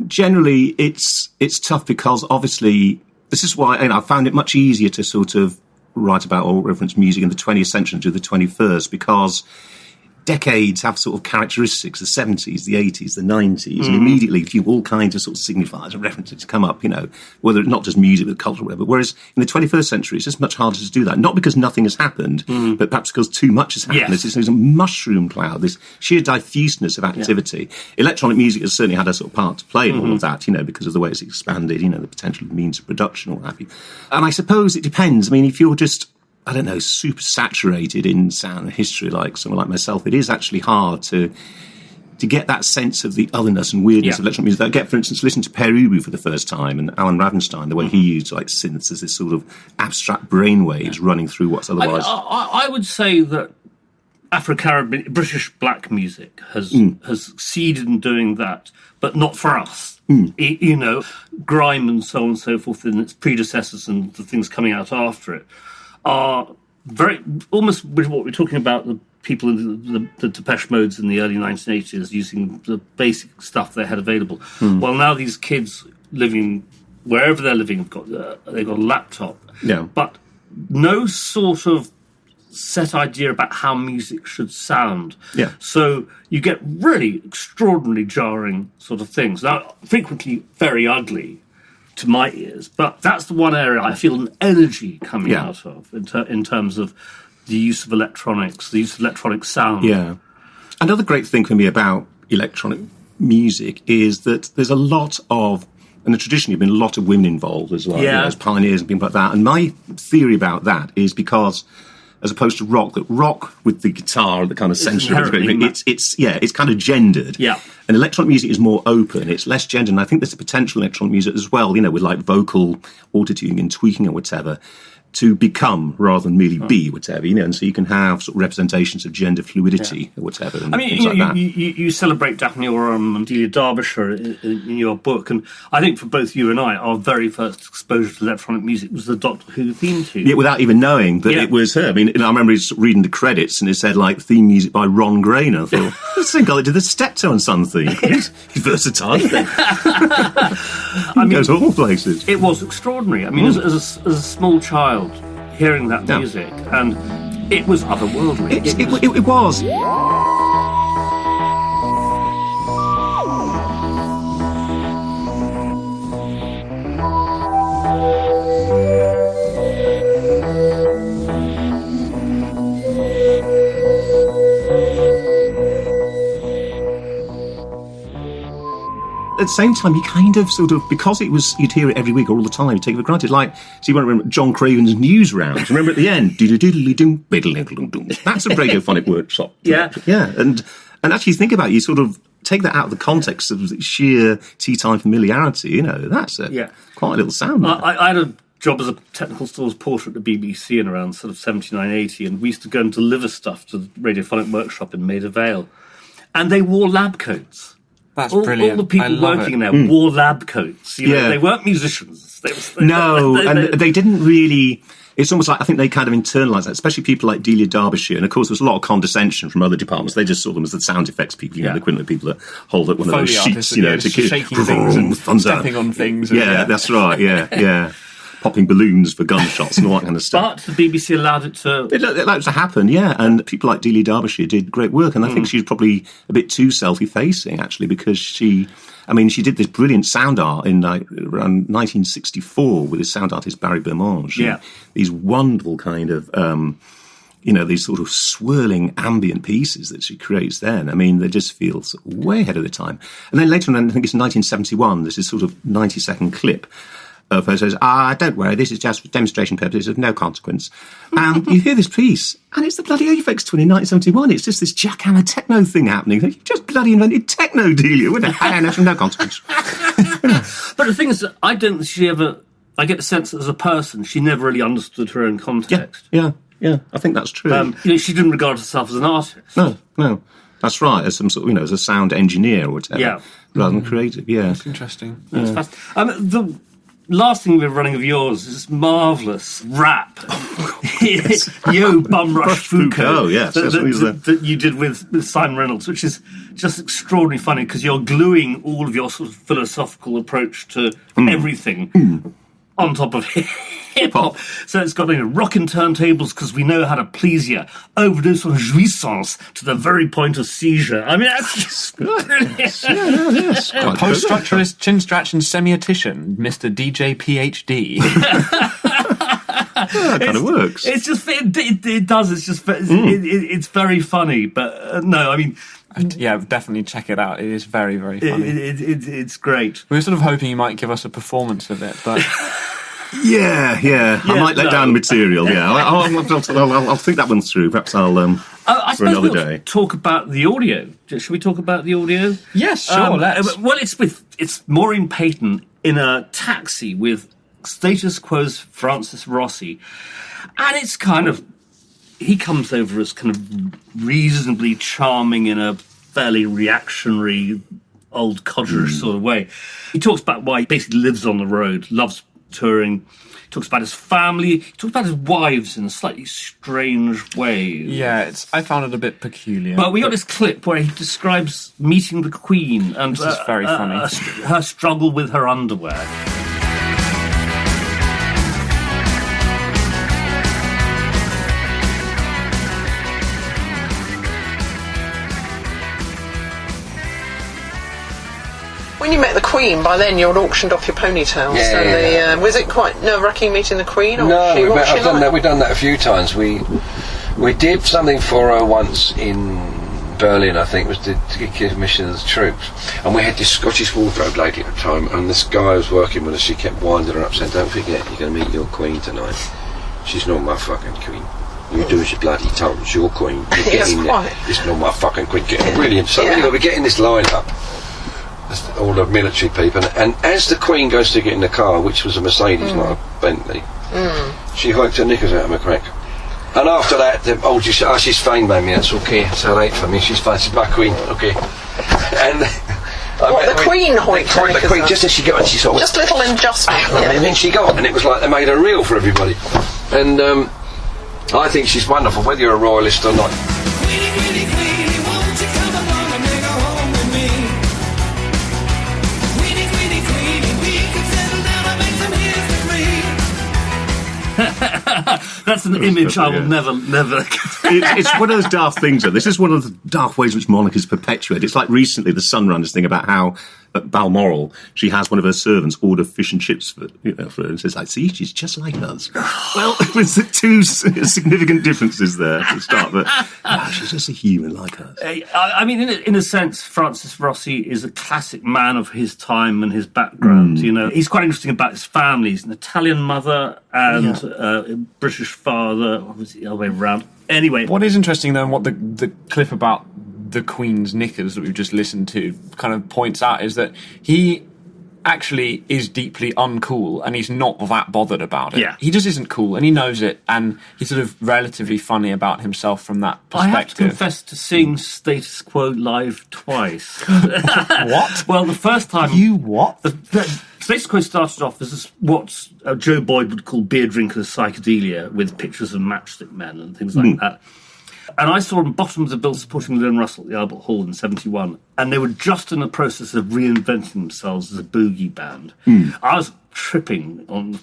S3: Generally, it's tough because obviously, this is why I found it much easier to sort of write about or reference music in the 20th century to the 21st, because decades have sort of characteristics, the 70s, the 80s, the 90s, and immediately all kinds of sort of signifiers and references come up, you know, whether it's not just music, but culture or whatever. Whereas in the 21st century, it's just much harder to do that. Not because nothing has happened, but perhaps because too much has happened.
S1: Yes.
S3: There's a mushroom cloud, this sheer diffuseness of activity. Electronic music has certainly had a sort of part to play in all of that, you know, because of the way it's expanded, you know, the potential means of production or what have you. And I suppose it depends. I mean, if you're just, I don't know, super saturated in sound and history like someone like myself, it is actually hard to get that sense of the otherness and weirdness of electronic music. I get, for instance, listen to Per Ubu for the first time and Alan Ravenstein, the way he used like synths as this sort of abstract brainwaves running through what's otherwise...
S1: I would say that Afro-Caribbean, British black music has succeeded in doing that, but not for us. You know, grime and so on and so forth and its predecessors and the things coming out after it are very, almost with what we're talking about, the people in the Depeche Modes in the early 1980s using the basic stuff they had available. Well, now these kids living wherever they're living they've got a laptop, but no sort of set idea about how music should sound. So you get really extraordinarily jarring sort of things. Now, frequently very ugly to my ears, but that's the one area I feel an energy coming out of in terms of the use of electronics, the use of electronic sound.
S3: Another great thing for me about electronic music is that there's a lot of, and traditionally been a lot of women involved as well, you know, as pioneers and people like that. And my theory about that is because, as opposed to rock with the guitar, the kind of sensory, it's kind of gendered. And electronic music is more open, it's less gendered, and I think there's a potential in electronic music as well, you know, with like vocal autotuning and tweaking or whatever, to become rather than merely be whatever, you know, and so you can have sort of representations of gender fluidity or whatever. And
S1: I mean, you celebrate Daphne Oram and Delia Derbyshire in your book, and I think for both you and I, our very first exposure to electronic music was the Doctor Who theme tune.
S3: Yeah, without even knowing that it was her. I mean, I remember reading the credits and it said like theme music by Ron Grainer. I thought, the same guy that did the Steptoe and Son theme. He's versatile. He goes all places.
S1: It was extraordinary. I mean, as a small child, hearing that music, and it was otherworldly.
S3: It was. At the same time, you kind of because it was, you'd hear it every week or all the time, you'd take it for granted. Like, so you won't remember John Craven's news rounds. Remember at the end, doodle-doodle-doom, biddle-diddle-dum. That's a radiophonic workshop.
S1: Yeah.
S3: Yeah, and actually think about it, you sort of take that out of the context of sheer tea time familiarity, that's quite a little sound.
S1: I had a job as a technical stores porter at the BBC in around sort of 79, 80, and we used to go and deliver stuff to the radiophonic workshop in Maida Vale. And they wore lab coats.
S2: That's brilliant.
S1: All the people working there wore lab coats. They weren't musicians. They didn't really. It's almost like, I think they kind of internalised that, especially people like Delia Derbyshire. And of course, there was a lot of condescension from other departments. They just saw them as the sound effects people, the equivalent of people that hold up one of those sheets, to
S2: shaking things and stepping on things.
S3: That's right. Yeah. Popping balloons for gunshots and all that kind of stuff.
S1: But the BBC allowed it to...
S3: It allowed it to happen, yeah. And people like Delia Derbyshire did great work. And I think she's probably a bit too self-effacing, actually, because she did this brilliant sound art in around 1964 with this sound artist Barry Bermange.
S1: Yeah.
S3: These wonderful kind of... these sort of swirling ambient pieces that she creates then. I mean, they just feel way ahead of the time. And then later on, I think it's in 1971, there's this sort of 90-second clip of her says, don't worry, this is just for demonstration purposes of no consequence. And you hear this piece, and it's the bloody Aphex Twin in 1971. It's just this jackhammer techno thing happening. You just bloody invented techno, Delia, with no consequence.
S1: But the thing is that I get the sense that as a person, she never really understood her own context.
S3: Yeah, I think that's true.
S1: She didn't regard herself as an artist.
S3: No. That's right, as some sort of, as a sound engineer or whatever, rather than creative,
S2: That's interesting.
S1: That's the last thing we're running of yours is this marvellous rap. Yo, Bum Rush Foucault. That you did with Simon Reynolds, which is just extraordinarily funny because you're gluing all of your sort of philosophical approach to everything on top of hip-hop. So it's got rockin' turntables because we know how to please you. Overdose on jouissance to the very point of seizure. I mean, that's just brilliant.
S2: Post-structuralist, chin-scratch and semiotician, Mr. DJ PhD.
S3: That kind of works.
S1: It's just, it does. It's just, it's very funny. But no, I mean...
S2: Yeah, definitely check it out. It is very, very funny.
S1: It's great.
S2: We were sort of hoping you might give us a performance of it, but...
S3: Yeah. I might let down the material. Yeah, I'll think that one through. Perhaps I'll
S1: I
S3: for another
S1: we'll
S3: day.
S1: Talk about the audio. Should we talk about the audio?
S2: Yes, sure. Let's.
S1: Well, it's Maureen Payton in a taxi with Status Quo's Francis Rossi, and it's kind of he comes over as kind of reasonably charming in a fairly reactionary, old codgerish sort of way. He talks about why he basically lives on the road, loves touring. He talks about his family. He talks about his wives in a slightly strange way.
S2: Yeah, I found it a bit peculiar.
S1: But we got this clip where he describes meeting the Queen and
S2: this is very funny.
S1: Her struggle with her underwear.
S7: When you met the Queen, by then you'd auctioned off your ponytails.
S8: Yeah.
S7: Was it quite nerve-wracking meeting the Queen? Or
S8: No,
S7: I've done
S8: that. We've done that a few times. We did something for her once in Berlin, I think, was to give mission to the troops. And we had this Scottish wardrobe lady at the time, and this guy who was working with us, she kept winding her up, saying, "Don't forget, you're going to meet your Queen tonight. She's not my fucking Queen. You do as you bloody told. It's your Queen. You're getting there. It's not my fucking Queen." Brilliant. So anyway, we're getting this line up. All the military people, and as the Queen goes to get in the car, which was a Mercedes, not a Bentley, she hiked her knickers out of my crack. And after that, she's fine by me, that's okay, it's alright for me, she's fine, she's my Queen, okay. And
S7: the Queen hoiked her knickers?
S8: The Queen, just as she got, and she sort of...
S7: Just a little adjustment.
S8: And then she got, and it was like they made a reel for everybody. And I think she's wonderful, whether you're a royalist or not.
S9: Queenie, Queenie, Queenie, won't you come among
S1: That's an image I will never.
S3: It's one of those daft things, though. This is one of the daft ways which monarchies perpetuate. It's like recently the Sun ran this thing about how at Balmoral she has one of her servants order fish and chips for her, and says, "I see, she's just like us." Well, there's the two significant differences there at the start, but she's just a human like us.
S1: I mean, in a sense, Francis Rossi is a classic man of his time and his background. He's quite interesting about his family. He's an Italian mother and a British father. Or was it the other way around? Anyway,
S2: what is interesting though, and what the clip about the Queen's knickers that we've just listened to kind of points out, is that he actually is deeply uncool and he's not that bothered about it.
S1: Yeah.
S2: He just isn't cool and he knows it, and he's sort of relatively funny about himself from that perspective.
S1: I have to confess to seeing Status Quo live twice.
S2: What?
S1: Well, the first time...
S2: You what?
S1: The Status Quo started off as what Joe Boyd would call beer drinkers psychedelia, with pictures of matchstick men and things like that. And I saw them bottom of the bill supporting Lynn Russell at the Albert Hall in 71, and they were just in the process of reinventing themselves as a boogie band. I was tripping on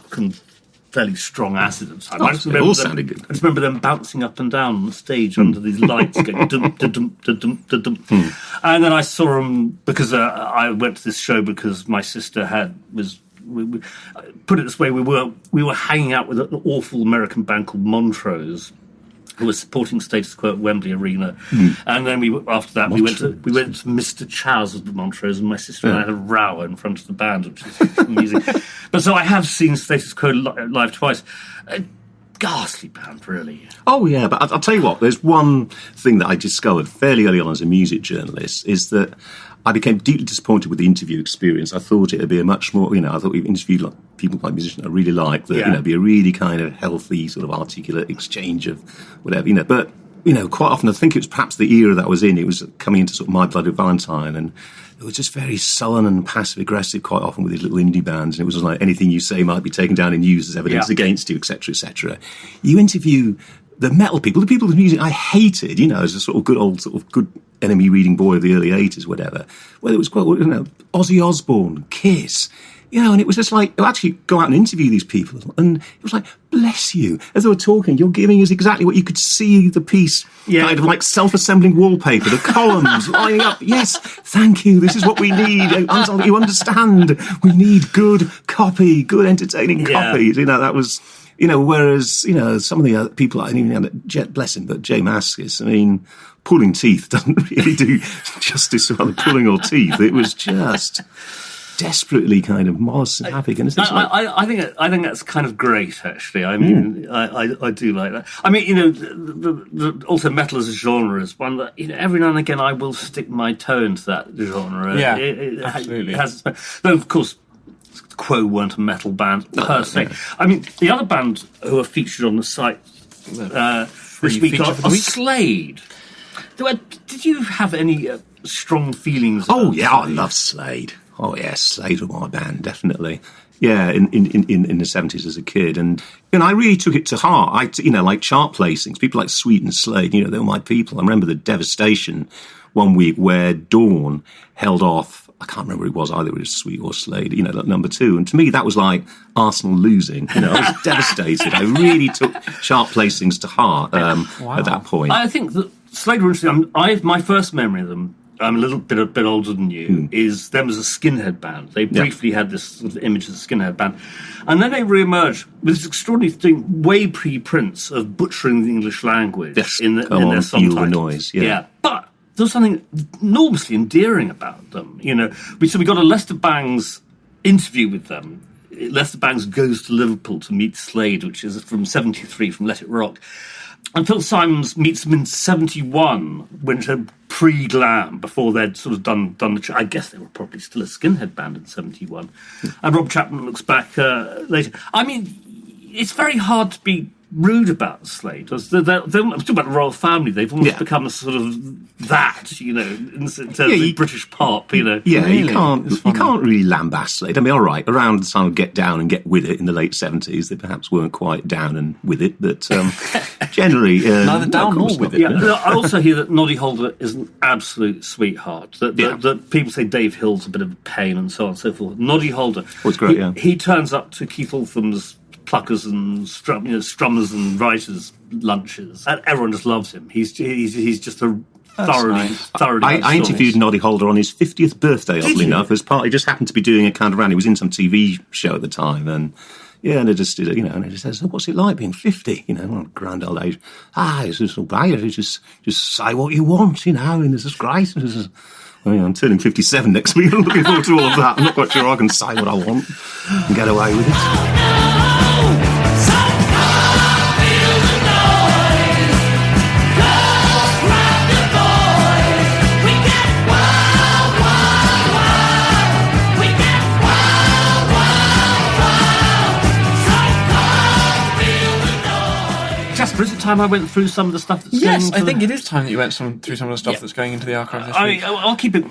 S1: fairly strong acid at the time.
S3: It all sounded good.
S1: I just remember them bouncing up and down on the stage under these lights going dum da dum da dum da dum. And then I saw them because I went to this show because my sister we put it this way, we were hanging out with an awful American band called Montrose, who was supporting Status Quo at Wembley Arena, and then after that we went to Mr. Chow's of the Montrose, and my sister and I had a row in front of the band, which is amusing. But so I have seen Status Quo live twice. A ghastly band, really.
S3: Oh yeah, but I'll tell you what. There's one thing that I discovered fairly early on as a music journalist, is that I became deeply disappointed with the interview experience. I thought it would be a much more, I thought we've interviewed people like musicians I really like, that, be a really kind of healthy, sort of articulate exchange of whatever, But, quite often I think it was perhaps the era that I was in, it was coming into sort of My Bloody Valentine, and it was just very sullen and passive-aggressive quite often with these little indie bands, and it was just like anything you say might be taken down and used as evidence against you, etc., etc. You interview the metal people, the people whose music I hated, as a sort of good enemy reading boy of the early 80s, whatever. Well, it was quite, Ozzy Osbourne, Kiss, and it was just like, actually go out and interview these people. And it was like, bless you. As they were talking, you're giving us exactly what you could see the piece, kind of like self-assembling wallpaper, the columns lining up. Yes, thank you. This is what we need. You understand. We need good copy, good entertaining copies. That was... whereas, some of the other people, I didn't even have bless him, but Jay Mascis, pulling teeth doesn't really do justice to either pulling or teeth. It was just desperately kind of monosyllabic. And
S1: I think that's kind of great, actually. I mean, I do like that. I mean, also metal as a genre is one that, every now and again I will stick my toe into that genre.
S2: Yeah,
S1: absolutely. Though, of course, Quo weren't a metal band per se. Yeah. I mean, the other band who are featured on the site this week are Slade. Did you have any strong feelings about
S3: Slade? I love Slade. Oh, yeah, Slade were my band, definitely. Yeah, in the 70s as a kid. And, I really took it to heart. Like chart placings, people like Sweet and Slade, they were my people. I remember the devastation one week where Dawn held off, I can't remember who it was, either it was Sweet or Slade, like number 2. And to me, that was like Arsenal losing. I was devastated. I really took chart placings to heart at that point.
S1: I think that Slade were interesting. My first memory of them, I'm a little bit older than you, is them as a skinhead band. They briefly had this sort of image as a skinhead band. And then they re-emerged with this extraordinary thing, way pre-Prince, of butchering the English language in their song titles.
S3: Noise, yeah.
S1: But there was something enormously endearing about them. We got a Lester Bangs interview with them. Lester Bangs goes to Liverpool to meet Slade, which is from 73, from Let It Rock. And Phil Simons meets them in 71, which had pre-glam, before they'd sort of done the... I guess they were probably still a skinhead band in 71. And Rob Chapman looks back later. I mean, it's very hard to be rude about Slade. I'm talking about the royal family. They've almost become a sort of that, in terms of British pop,
S3: Yeah, really? you can't really lambast Slade. I mean, all right, around the time of Get Down and Get With It in the late 70s, they perhaps weren't quite down and with it, but generally...
S2: neither down nor with it.
S1: Yeah, I also hear that Noddy Holder is an absolute sweetheart. That people say Dave Hill's a bit of a pain and so on and so forth. Noddy Holder...
S3: Oh, it's great,
S1: he turns up to Keith Altham's pluckers and strummers and writers lunches, and everyone just loves him. He's just a thoroughly.
S3: I interviewed Noddy Holder on his 50th birthday, oddly enough, as part. He just happened to be doing a kind of round. He was in some TV show at the time, and and they just did it, and he just says, "What's it like being 50? Grand old age." It's just so bad. You just say what you want, and this is great. I'm turning 57 next week. I'm looking forward to all of that. I'm not quite sure I can say what I want and get away with it.
S1: Jasper, is it time I went through some of the stuff that's going
S2: Yes,
S1: into
S2: I think it is time that you went through some of the stuff that's going into the archive this week.
S1: I'll keep it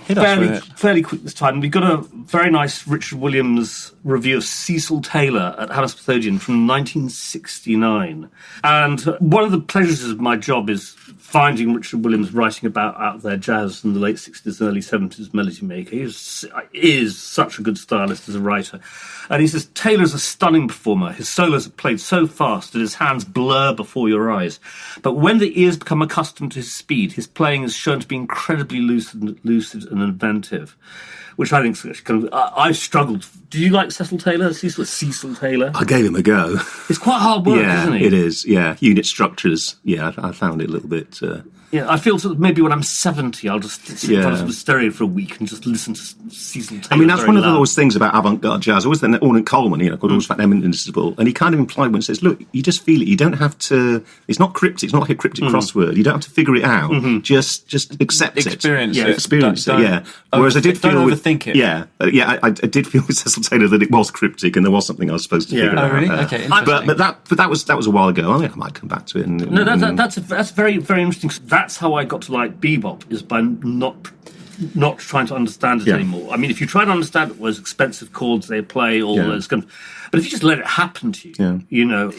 S1: fairly quick this time. We've got a very nice Richard Williams review of Cecil Taylor at Hammersmith Odeon from 1969. And one of the pleasures of my job is finding Richard Williams writing about out there jazz in the late 60s and early 70s melody maker. He is such a good stylist as a writer. And he says, Taylor's a stunning performer. His solos are played so fast that his hands blur before your eyes. But when the ears become accustomed to his speed, his playing is shown to be incredibly lucid and inventive, which I think is kind of... I've struggled. Did you like Cecil Taylor? Cecil Taylor?
S3: I gave him a go.
S1: It's quite hard work, isn't it?
S3: Yeah, it is, Unit structures, I found it a little bit...
S1: I feel sort of maybe when I'm 70, I'll just sit in front of the stereo for a week and just listen to Cecil Taylor.
S3: I mean, that's one of those things about avant-garde jazz. Always that Ornette Coleman, called Always Fat Invincible, and he kind of implied when he says, look, you just feel it. You don't have to... It's not cryptic. It's not like a cryptic crossword. You don't have to figure it out. Just accept
S2: Experience
S3: it.
S2: it.
S3: Experience it, Whereas I did feel...
S2: Don't overthink it.
S3: I did feel with Cecil Taylor that it was cryptic and there was something I was supposed to figure out.
S2: Oh, really? Okay, interesting.
S3: But that was a while ago. I might come back to it.
S1: That's very, very interesting. That's how I got to like bebop, is by not trying to understand it anymore. I mean, if you try to understand all those expensive chords they play, all those kind of... But if you just let it happen to you,
S3: You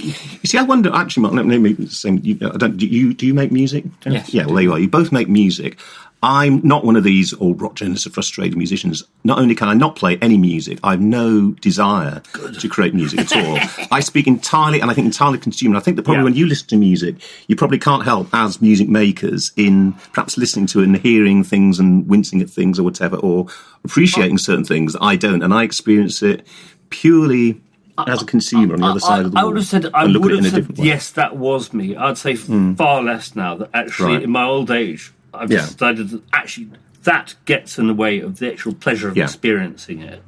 S3: see, I wonder, actually, Mark, maybe the same... do you make music?
S2: Yes.
S3: Yeah, well, there you are. You both make music. I'm not one of these old rock journalists or frustrated musicians. Not only can I not play any music, I have no desire to create music at all. I speak entirely, and I think entirely consumer. I think that probably when you listen to music, you probably can't help, as music makers, in perhaps listening to it and hearing things and wincing at things or whatever, or appreciating certain things. I don't, and I experience it purely as a consumer on the other side of the world.
S1: I would have said yes, that was me. I'd say far less now. That actually, in my old age, I've decided that actually that gets in the way of the actual pleasure of experiencing it.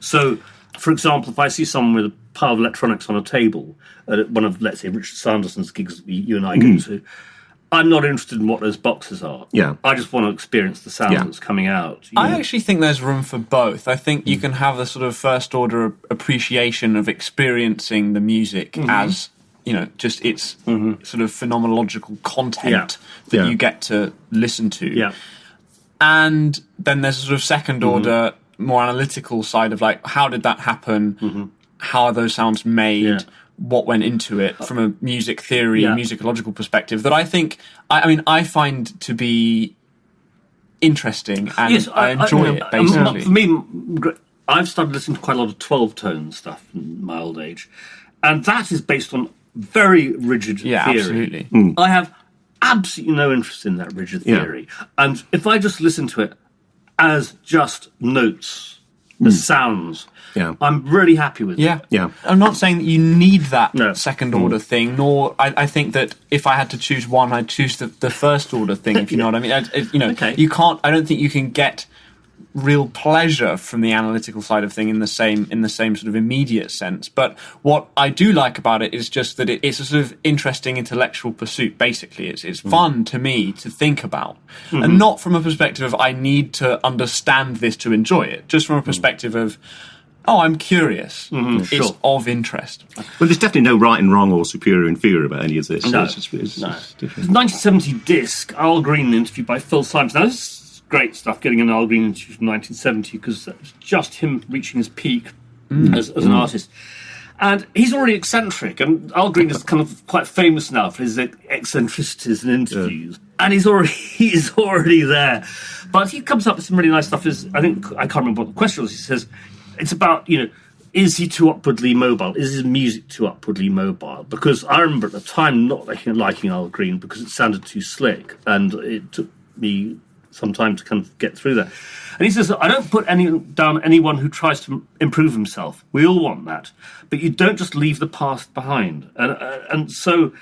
S1: So, for example, if I see someone with a pile of electronics on a table at one of, let's say, Richard Sanderson's gigs that you and I go to, I'm not interested in what those boxes are.
S3: Yeah.
S1: I just want to experience the sound that's coming out.
S2: I actually think there's room for both. I think you can have the sort of first order appreciation of experiencing the music as, just its sort of phenomenological content that you get to listen to.
S1: Yeah.
S2: And then there's a sort of second order, more analytical side of like, how did that happen? How are those sounds made?
S1: Yeah.
S2: What went into it from a music theory, musicological perspective that I think, I find to be interesting and I enjoy it, basically.
S1: For me, I've started listening to quite a lot of 12-tone stuff in my old age, and that is based on very rigid theory.
S2: Absolutely.
S1: I have absolutely no interest in that rigid theory. And if I just listen to it as just notes, as sounds, I'm really happy with it.
S3: Yeah.
S2: I'm not saying that you need that second order thing, nor I think that if I had to choose one, I'd choose the first order thing, if you know what I mean. You can't, I don't think you can get real pleasure from the analytical side of thing in the same sort of immediate sense. But what I do like about it is just that it's a sort of interesting intellectual pursuit. Basically, it's fun to me to think about, and not from a perspective of I need to understand this to enjoy it. Just from a perspective of, I'm curious. It's of interest.
S3: Well, there's definitely no right and wrong or superior and inferior about any of this.
S1: No.
S3: It's different.
S1: 1970 disc, Al Green interview by Phil Simons. Now, this is great stuff, getting an Al Green interview from 1970, because it's just him reaching his peak as an artist. And he's already eccentric, and Al Green is kind of quite famous now for his eccentricities in interviews. And he's already there. But he comes up with some really nice stuff. I can't remember what the question was. He says, it's about, is he too upwardly mobile? Is his music too upwardly mobile? Because I remember at the time not liking Al Green because it sounded too slick, and it took me some time to kind of get through that. And he says, I don't put down anyone who tries to improve himself. We all want that. But you don't just leave the past behind. And so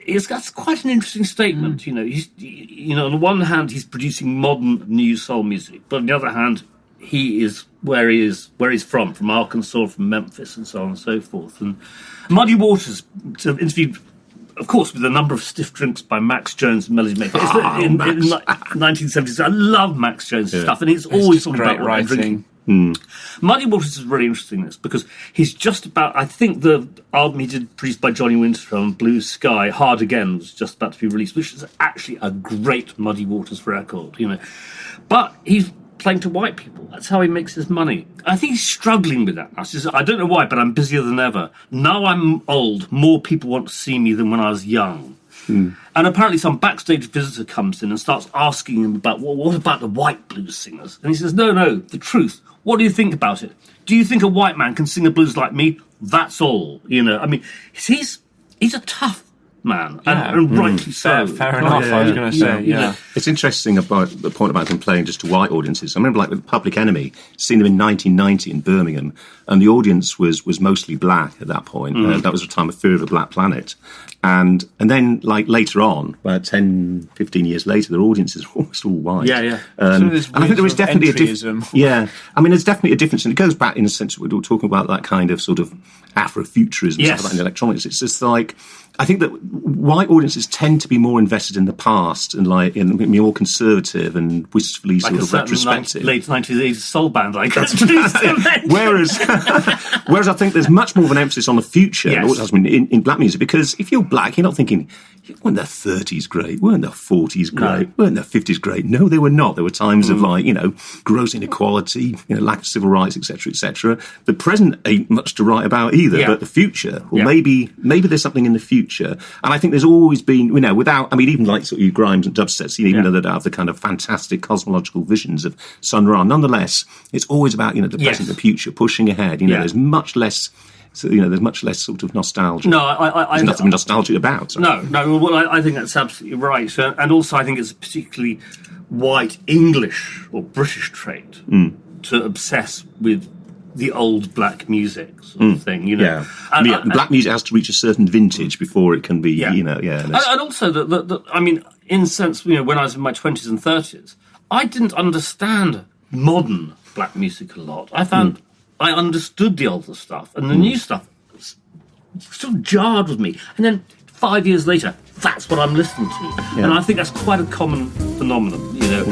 S1: that's quite an interesting statement. You know, on the one hand, he's producing modern new soul music, but on the other hand, he is where he's from Arkansas, from Memphis, and so on and so forth. And Muddy Waters, to interview, of course, with a number of stiff drinks by Max Jones and Melody Maker. In the 1970s, I love Max Jones' stuff, and he's always talking about what I'm drinking. Muddy Waters is really interesting in this because he's just about, I think the album he did produced by Johnny Winter on Blue Sky, Hard Again, was just about to be released, which is actually a great Muddy Waters record, you know. But he's playing to white people. That's how he makes his money. I think he's struggling with that now. He says, I don't know why, but I'm busier than ever. Now I'm old, more people want to see me than when I was young. And apparently some backstage visitor comes in and starts asking him about, well, what about the white blues singers? And he says, no, the truth. What do you think about it? Do you think a white man can sing the blues like me? That's all. You know, I mean, he's a tough man, and rightly so.
S2: Fair enough, I was going to say, yeah.
S3: It's interesting about the point about them playing just to white audiences. I remember, like, with Public Enemy, seeing them in 1990 in Birmingham, and the audience was mostly black at that point. That was a time of Fear of a Black Planet. And then, like, later on, about 10, 15 years later, their audiences were almost all white.
S1: Yeah.
S3: And I think there was definitely a difference. Yeah. I mean, there's definitely a difference, and it goes back in a sense, we were talking about that kind of sort of Afrofuturism, stuff like in electronics. It's just like, I think that white audiences tend to be more invested in the past and like in more conservative and wistfully
S1: like
S3: sort of retrospective.
S1: Late 1980s soul band, I guess.
S3: Whereas I think there's much more of an emphasis on the future in black music, because if you're black, you're not thinking, weren't their 30s great? Weren't their 40s great? Weren't their 50s great? No, they were not. There were times of, like, you know, gross inequality, you know, lack of civil rights, etc., etc. The present ain't much to write about either, but the future, well, maybe there's something in the future. And I think there's always been, you know, without, I mean, even like sort of Grimes and Dubstep, even though they don't have the kind of fantastic cosmological visions of Sun Ra, nonetheless, it's always about, you know, the present, the future, pushing ahead. You know, there's much less. So, you know, there's much less sort of nostalgia.
S1: No,
S3: there's nothing to be nostalgic about.
S1: No. Well, I think that's absolutely right. And also, I think it's a particularly white English or British trait to obsess with the old black music sort of thing, you know.
S3: And black music has to reach a certain vintage before it can be, you know,
S1: And also, I mean, in a sense, you know, when I was in my 20s and 30s, I didn't understand modern black music a lot. I found I understood the older stuff, and the new stuff still jarred with me. And then 5 years later, that's what I'm listening to. And I think that's quite a common phenomenon, you know.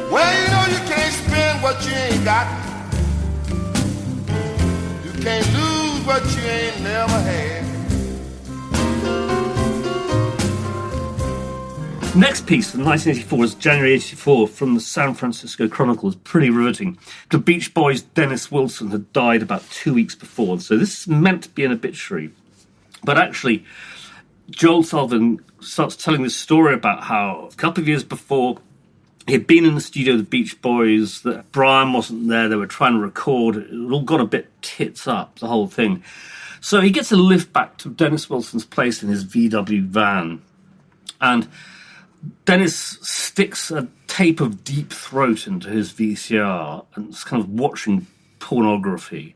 S5: Well, you know you can't spend what you ain't got. You can't lose what you ain't never had.
S1: Next piece from 1984 is January 84 from the San Francisco Chronicle. It's pretty riveting. The Beach Boys' Dennis Wilson had died about 2 weeks before, so this is meant to be an obituary. But actually, Joel Sullivan starts telling this story about how a couple of years before he had been in the studio with the Beach Boys, that Brian wasn't there, they were trying to record, it all got a bit tits up, the whole thing. So he gets a lift back to Dennis Wilson's place in his VW van, and Dennis sticks a tape of Deep Throat into his VCR and is kind of watching pornography.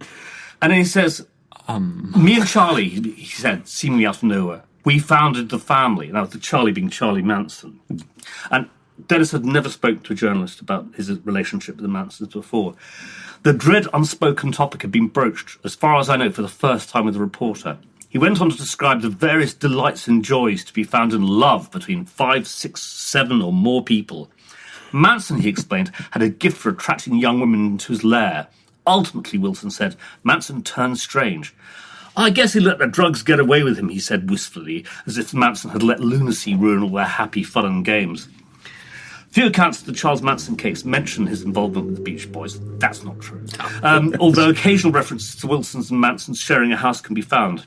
S1: And then he says, me and Charlie, he said, seemingly out of nowhere, we founded the family. Now, the Charlie being Charlie Manson. And Dennis had never spoken to a journalist about his relationship with the Mansons before. The dread unspoken topic had been broached, as far as I know, for the first time with a reporter. He went on to describe the various delights and joys to be found in love between 5, 6, 7 or more people. Manson, he explained, had a gift for attracting young women into his lair. Ultimately, Wilson said, Manson turned strange. I guess he let the drugs get away with him, he said wistfully, as if Manson had let lunacy ruin all their happy fun and games. Few accounts of the Charles Manson case mention his involvement with the Beach Boys. That's not true. Although occasional references to Wilson's and Manson's sharing a house can be found.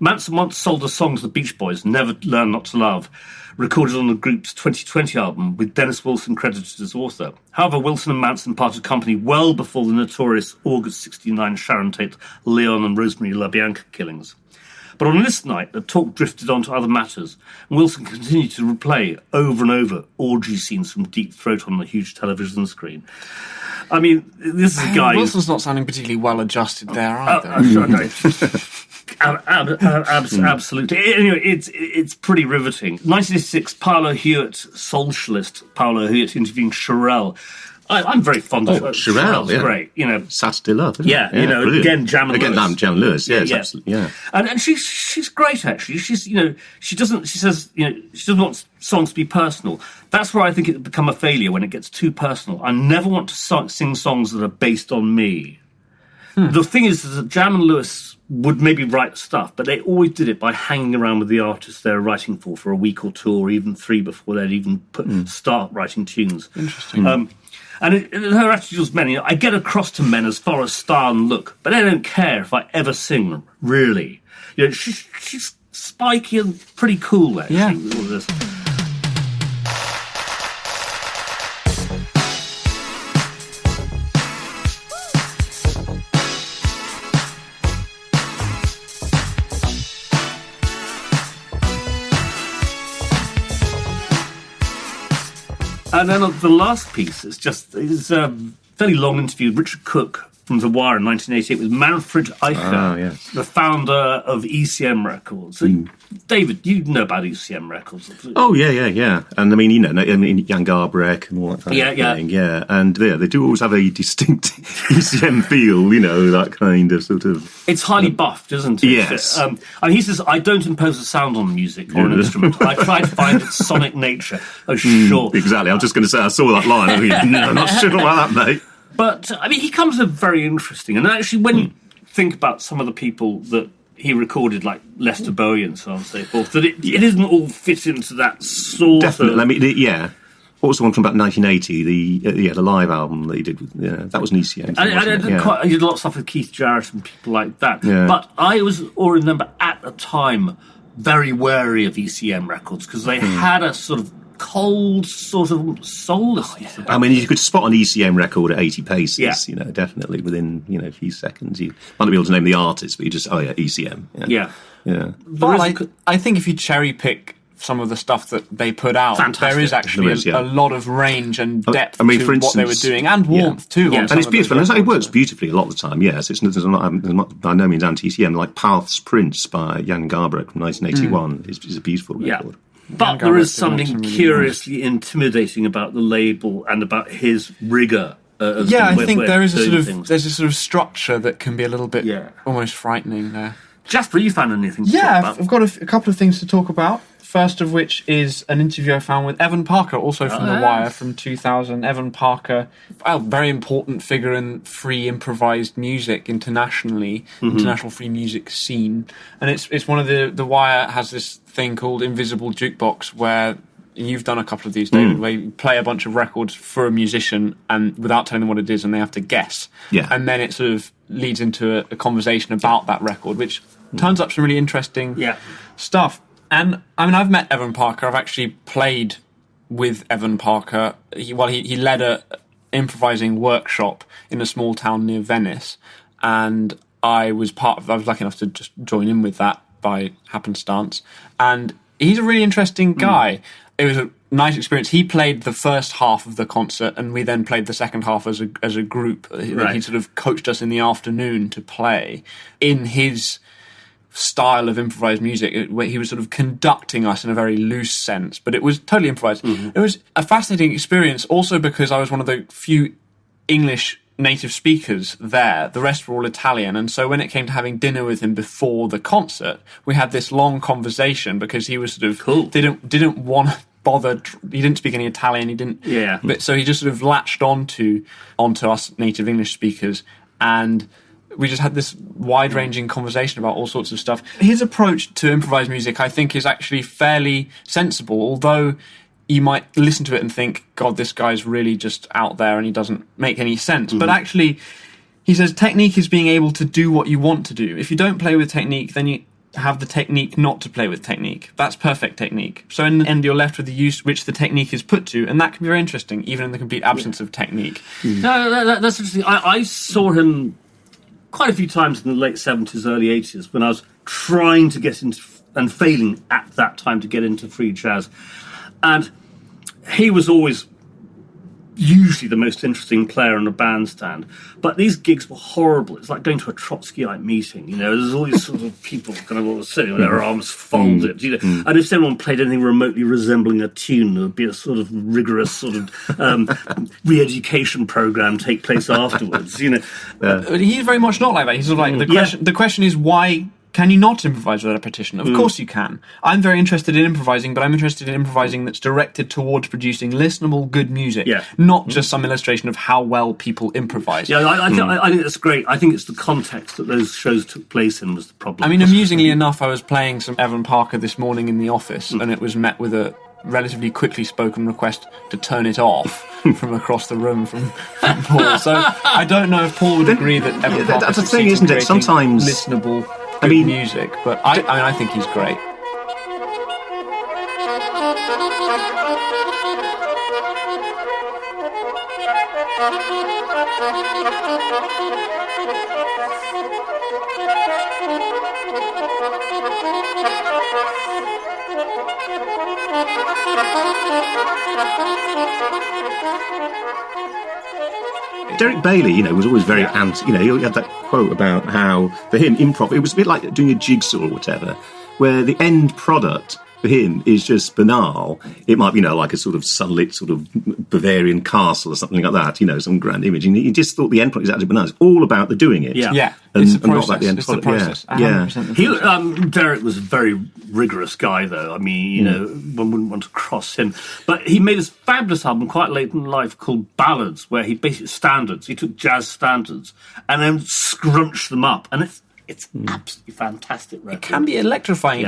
S1: Manson once sold a song to the Beach Boys, Never Learn Not to Love, recorded on the group's 2020 album, with Dennis Wilson credited as author. However, Wilson and Manson parted company well before the notorious August 1969 Sharon Tate, Leon and Rosemary LaBianca killings. But on this night, the talk drifted on to other matters, and Wilson continued to replay over and over orgy scenes from Deep Throat on the huge television screen. I mean, this is a guy...
S2: Wilson's not sounding particularly well-adjusted there either.
S1: Absolutely. Anyway, it's pretty riveting. 1986, Paolo Hewitt, socialist Paolo Hewitt, interviewing Shirelle. I'm very fond of
S3: Shirelle, yeah.
S1: Great, you know.
S3: Saturday Love, isn't it?
S1: Yeah, you know,
S3: brilliant.
S1: again, Jam
S3: Lewis, yes, absolutely, yeah.
S1: And she's great, actually. She's, you know, she says, you know, she doesn't want songs to be personal. That's where I think it become a failure, when it gets too personal. I never want to sing songs that are based on me. The thing is that Jam and Lewis would maybe write stuff, but they always did it by hanging around with the artists they're writing for a week or two, or even 3 before they'd even start writing tunes.
S2: Interesting.
S1: And her attitude was men. You know, I get across to men as far as style and look, but they don't care if I ever sing them, really. You know, she's spiky and pretty cool, actually.
S2: Yeah.
S1: With all this. And then the last piece is a fairly long interview with Richard Cook from The Wire in 1988 with Manfred Eicher, the founder of ECM Records. David, you know about ECM Records.
S3: Oh, yeah. And I mean, you know, Jan Garbarek and all that kind of thing. Yeah, and they do always have a distinct ECM feel, you know, that kind of sort of...
S1: It's highly buffed, isn't it?
S3: Yes.
S1: And he says, I don't impose a sound on music or an instrument. I try to find its sonic nature. Oh, sure.
S3: Exactly. I was just going to say, I saw that line. I mean, no, I'm not sure about that, mate.
S1: But, I mean, he comes in very interesting. And actually, when you think about some of the people that he recorded, like Lester Bowie and so on and so forth, that it isn't all fit into that sort
S3: Definitely.
S1: of...
S3: I mean, what was the one from about 1980? The live album that he did with... that was an ECM.
S1: I did a lot of stuff with Keith Jarrett and people like that.
S3: Yeah.
S1: But I was, or remember, at the time, very wary of ECM Records, because they had a sort of cold sort of soullessness about
S3: I mean, you could spot an ECM record at 80 paces,
S1: Yeah.
S3: you know, definitely within, you know, a few seconds. You might not be able to name the artist, but you just, ECM.
S1: Yeah.
S2: But I think if you cherry pick some of the stuff that they put out,
S1: Fantastic.
S2: there is actually a lot of range and depth
S3: I mean,
S2: to
S3: for
S2: what they were
S3: instance,
S2: doing, and warmth too.
S1: Yeah.
S2: on some
S3: And it's
S2: of those
S3: beautiful. And it
S2: records.
S3: works beautifully a lot of the time, yes. It's not by no means anti-ECM. Like Paths Prince by Jan Garbarek from 1981 is a beautiful record.
S1: But there is something curiously intimidating about the label and about his rigour.
S2: I think there is there's a sort of structure that can be a little bit almost frightening there.
S1: Jasper, you found anything to talk about?
S2: I've got a couple of things to talk about. First of which is an interview I found with Evan Parker, also from The Wire from 2000. Evan Parker, a very important figure in free improvised music internationally, international free music scene. And it's one of The Wire has this thing called Invisible Jukebox, where you've done a couple of these, David, where you play a bunch of records for a musician and without telling them what it is, and they have to guess.
S3: Yeah.
S2: And then it sort of leads into a conversation about that record, which turns up some really interesting stuff. And, I mean, I've met Evan Parker. I've actually played with Evan Parker. He led a improvising workshop in a small town near Venice. And I was lucky enough to just join in with that by happenstance. And he's a really interesting guy. It was a nice experience. He played the first half of the concert, and we then played the second half as a group.
S1: Right.
S2: He sort of coached us in the afternoon to play in his style of improvised music, where he was sort of conducting us in a very loose sense, but it was totally improvised. It was a fascinating experience also because I was one of the few English native speakers there. The rest were all Italian, and so when it came to having dinner with him before the concert, we had this long conversation because he was sort of didn't want to bother. He didn't speak any Italian. He didn't.
S1: Yeah.
S2: But so he just sort of latched onto us native English speakers, and we just had this wide-ranging conversation about all sorts of stuff. His approach to improvised music, I think, is actually fairly sensible, although you might listen to it and think, God, this guy's really just out there and he doesn't make any sense. But actually, he says technique is being able to do what you want to do. If you don't play with technique, then have the technique not to play with technique. That's perfect technique. So in the end, you're left with the use which the technique is put to, and that can be very interesting, even in the complete absence of technique.
S1: No, that's interesting. I saw him quite a few times in the late 70s, early 80s, when I was trying to get into, and failing at that time to get into free jazz. And he was always usually the most interesting player in a bandstand, but these gigs were horrible. It's like going to a Trotskyite meeting, you know. There's all these sort of people kind of all sitting with their arms folded, you know. And if someone played anything remotely resembling a tune, there would be a sort of rigorous sort of re-education program take place afterwards, you know.
S2: But he's very much not like that. He's sort of like the question is, why can you not improvise with a repetition? Of course you can. I'm very interested in improvising, but I'm interested in improvising that's directed towards producing listenable, good music, not just some illustration of how well people improvise.
S1: Yeah, I think that's great. I think it's the context that those shows took place in was the problem.
S2: I mean, amusingly enough, I was playing some Evan Parker this morning in the office, and it was met with a relatively quickly spoken request to turn it off from across the room from Paul. So I don't know if Paul would agree that Evan Parker
S3: that's the thing, isn't it? Sometimes
S2: listenable music, but I think he's great.
S3: Derek Bailey, you know, was always very anti. You know, he had that quote about how, for him, improv, it was a bit like doing a jigsaw or whatever, where the end product for him is just banal. It might be, you know, like a sort of sunlit sort of Bavarian castle or something like that, you know, some grand image. And he just thought the end product is actually banal. It's all about the doing it.
S2: Yeah.
S3: And,
S2: it's the process.
S3: not about the end product.
S2: Process.
S1: Yeah. Derek was a very rigorous guy, though. I mean, you know, one wouldn't want to cross him. But he made this fabulous album quite late in life called Ballads, where he basically standards. He took jazz standards and then scrunched them up. And it's absolutely fantastic record.
S2: It can be electrifying,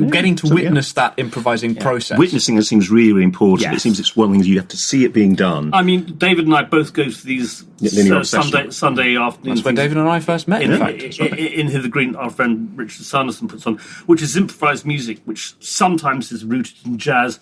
S2: getting to witness that improvising process.
S3: Witnessing it seems really, really important.
S1: Yes.
S3: It seems it's one of the things you have to see it being done.
S1: I mean, David and I both go to these Sunday afternoons.
S2: That's where David and I first met, in fact.
S1: In Hither Green, our friend Richard Sanderson puts on, which is improvised music, which sometimes is rooted in jazz,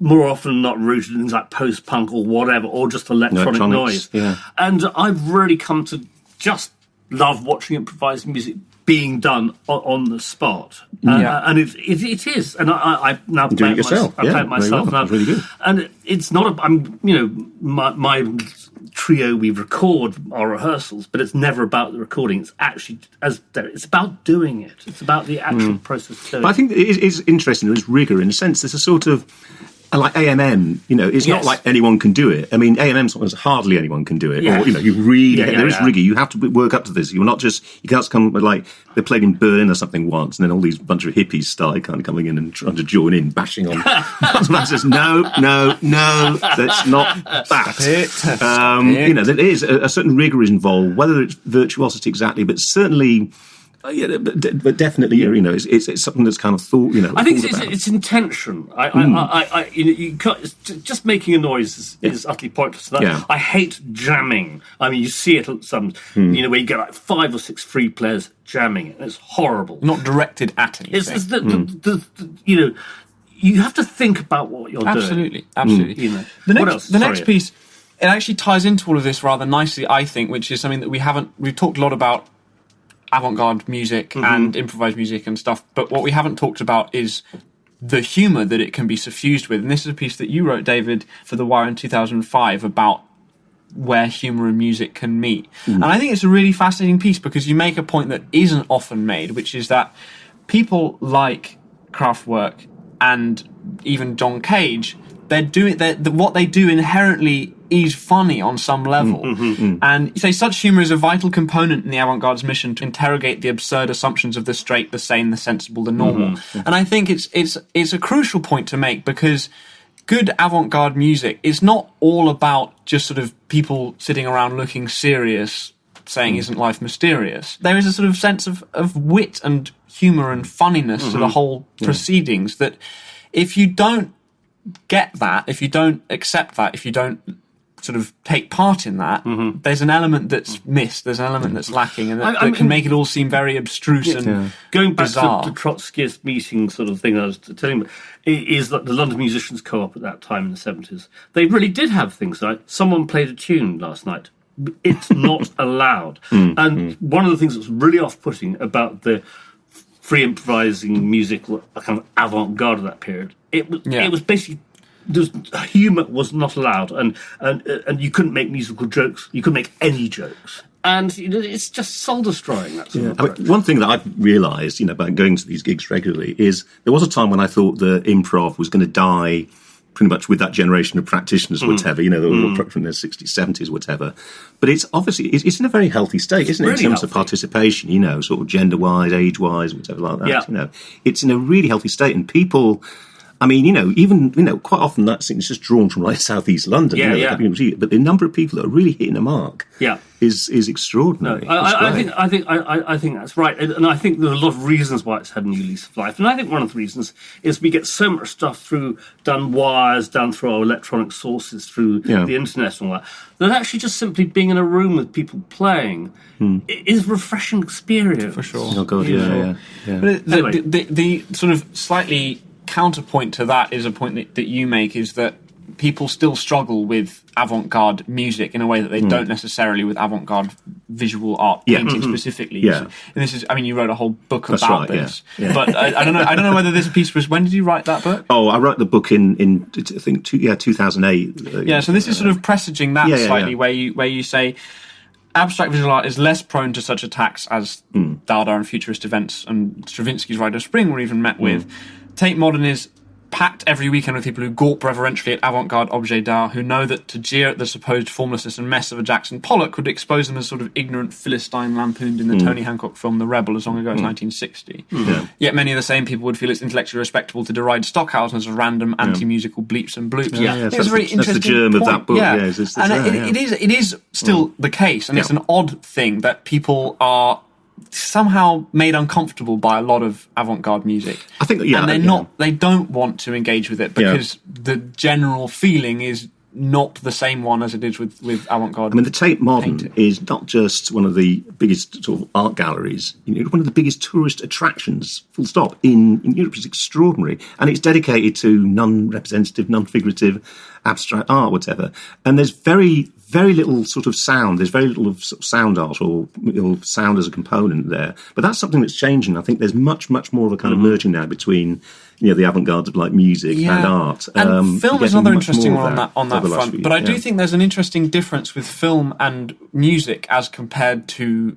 S1: more often than not rooted in things like post-punk or whatever, or just electronic noise.
S3: Yeah.
S1: And I've really come to just love watching improvised music being done on the spot, and it is. And I now play it myself. I play it myself now.
S3: It's really good.
S1: And it's not. My trio we record our rehearsals, but it's never about the recording. It's actually it's about doing it. It's about the actual process of doing it.
S3: But I think it is interesting. There's rigour in a sense. There's a sort of. And like AMM, you know, it's not like anyone can do it. I mean, AMM sometimes hardly anyone can do it.
S1: Yeah.
S3: Or, you know, you really, there is rigor. You have to work up to this. You're not just, you can't come like, they played in Berlin or something once, and then all these bunch of hippies started kind of coming in and trying to join in, bashing on. Man says, no, that's not that.
S2: Stop it.
S3: You know, there is a certain rigor is involved, whether it's virtuosity exactly, but certainly... but definitely, you know, it's something that's kind of thought. You know,
S1: I think it's intention. You can't, just making a noise is utterly pointless. I hate jamming. I mean, you see it at some, you know, where you get like 5 or 6 free players jamming it. And it's horrible.
S2: Not directed at anything.
S1: It's you know, you have to think about what you're doing.
S2: Absolutely.
S1: You know.
S2: The next piece, it actually ties into all of this rather nicely, I think, which is something that we've talked a lot about. Avant-garde music and improvised music and stuff, but what we haven't talked about is the humour that it can be suffused with. And this is a piece that you wrote, David, for The Wire in 2005 about where humour and music can meet. And I think it's a really fascinating piece because you make a point that isn't often made, which is that people like Kraftwerk and even John Cage, what they do inherently is funny on some level. And you say such humour is a vital component in the avant-garde's mission to interrogate the absurd assumptions of the straight, the sane, the sensible, the normal. And I think it's a crucial point to make because good avant-garde music is not all about just sort of people sitting around looking serious saying isn't life mysterious. There is a sort of sense of wit and humour and funniness to the whole proceedings that if you don't get that, if you don't accept that, if you don't sort of take part in that, there's an element that's missed, there's an element that's lacking, and that can make it all seem very abstruse and
S1: going back
S2: bizarre.
S1: to Trotskyist meeting sort of thing I was telling you, is that the London Musicians Co-op at that time in the 70s, they really did have things like, someone played a tune last night. It's not allowed. And one of the things that's really off-putting about the free improvising music, kind of avant-garde of that period, it was basically, humour was not allowed, and you couldn't make musical jokes. You couldn't make any jokes, and it's just soul destroying. That sort of approach.
S3: One thing that I've realised, about going to these gigs regularly, is there was a time when I thought that improv was going to die pretty much with that generation of practitioners, whatever, that were from the 60s, 70s, whatever. But it's obviously, it's in a very healthy state, isn't it,
S1: really
S3: in terms
S1: healthy.
S3: of participation, sort of gender-wise, age-wise, whatever like that.
S1: Yeah.
S3: It's in a really healthy state, and people... I mean, even quite often that thing is just drawn from like Southeast London. But the number of people that are really hitting a mark, is extraordinary.
S1: No, I think that's right, and I think there are a lot of reasons why it's had a new lease of life. And I think one of the reasons is we get so much stuff done through our electronic sources, through the internet and all that actually just simply being in a room with people playing is a refreshing experience.
S2: For sure.
S3: Oh God, yeah.
S2: But the sort of slightly counterpoint to that is a point that you make, is that people still struggle with avant-garde music in a way that they don't necessarily with avant-garde visual art, painting specifically.
S3: Yeah.
S2: And this is, you wrote a whole book
S3: That's
S2: about
S3: right,
S2: this. Yeah. But I don't know whether this piece was, when did you write that book?
S3: Oh, I wrote the book in I think 2008.
S2: So this is sort of presaging that slightly, where you say abstract visual art is less prone to such attacks as Dada and futurist events and Stravinsky's Rite of Spring were even met with. Tate Modern is packed every weekend with people who gawp reverentially at avant-garde objets d'art, who know that to jeer at the supposed formlessness and mess of a Jackson Pollock would expose them as sort of ignorant Philistine lampooned in the Tony Hancock film The Rebel as long ago as 1960. Yet many of the same people would feel it's intellectually respectable to deride Stockhausen as random anti-musical bleeps and bloops. It's a very interesting
S3: that's the germ
S2: point.
S3: of that book.
S2: It is still the case, and it's an odd thing that people are somehow made uncomfortable by a lot of avant-garde music.
S3: I think,
S2: and they don't want to engage with it because the general feeling is not the same one as it is with avant-garde.
S3: I mean, the Tate Modern
S2: painting
S3: is not just one of the biggest sort of art galleries, one of the biggest tourist attractions, full stop, in Europe. It's extraordinary. And it's dedicated to non-representative, non-figurative, abstract art, whatever. And there's very, very little sort of sound. There's very little of sort of sound art or sound as a component there. But that's something that's changing. I think there's much, much more of a kind of merging now between the avant-garde of like music and art.
S2: And film is another interesting one on that front.
S3: Few,
S2: but I do think there's an interesting difference with film and music as compared to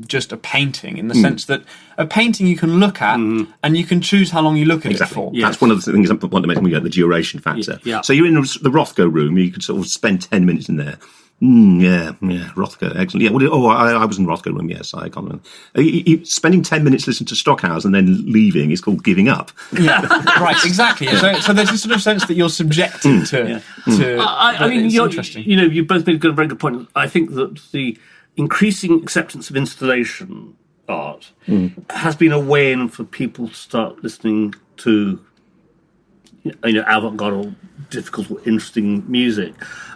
S2: just a painting, in the sense that a painting you can look at and you can choose how long you look at it for.
S3: Yes. That's one of the things I want to make when we get the duration factor.
S1: Yeah.
S3: So you're in the Rothko room, you could sort of spend 10 minutes in there. Rothko, excellent. Yeah, I was in the Rothko room, yes, I can't remember. Spending 10 minutes listening to Stockhausen and then leaving is called giving up.
S2: Yeah, right, exactly. So there's this sort of sense that you're subjected to
S1: I mean,
S2: it's
S1: you're
S2: interesting.
S1: You both made a very good point. I think that the increasing acceptance of installation art has been a way in for people to start listening to avant-garde or difficult or interesting music,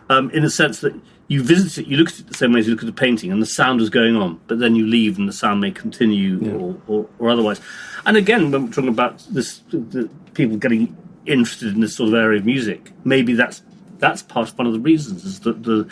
S1: in a sense that you visit it, you look at it the same way as you look at a painting, and the sound is going on, but then you leave and the sound may continue or otherwise. And again, when we're talking about the people getting interested in this sort of area of music, maybe that's part of one of the reasons, is that the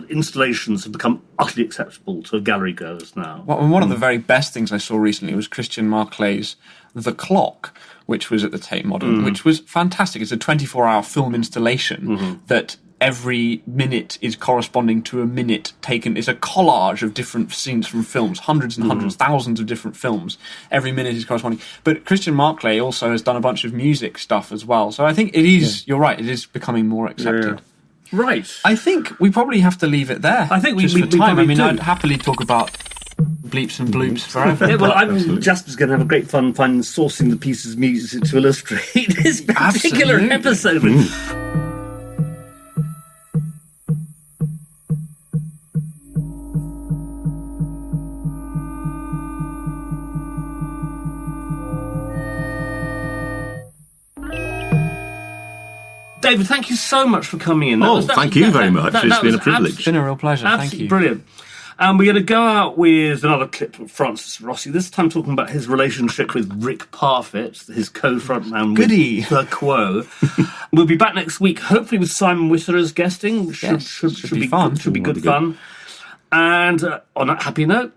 S1: installations have become utterly acceptable to gallery goers now.
S2: Well, and one of the very best things I saw recently was Christian Marclay's The Clock, which was at the Tate Modern, which was fantastic. It's a 24-hour film installation that every minute is corresponding to a minute taken. It's a collage of different scenes from films, hundreds and hundreds, thousands of different films. Every minute is corresponding. But Christian Marclay also has done a bunch of music stuff as well. So I think it is, you're right, it is becoming more accepted.
S1: Yeah. Right.
S2: I think we probably have to leave it there.
S1: I think we
S2: for time.
S1: probably do.
S2: I'd happily talk about bleeps and bloops forever.
S1: Yeah, well, Jasper's going to have a great fun sourcing the pieces of music to illustrate this particular episode. David, thank you so much for coming in.
S3: Thank you very much. It's been a privilege.
S2: It's been a real pleasure. Thank
S1: Absolutely
S2: you.
S1: brilliant. And we're going to go out with another clip from Francis Rossi, this time talking about his relationship with Rick Parfitt, his co-frontman with The Quo. We'll be back next week, hopefully with Simon Whistler as guesting. Should be fun. Should be good fun. And on that happy note,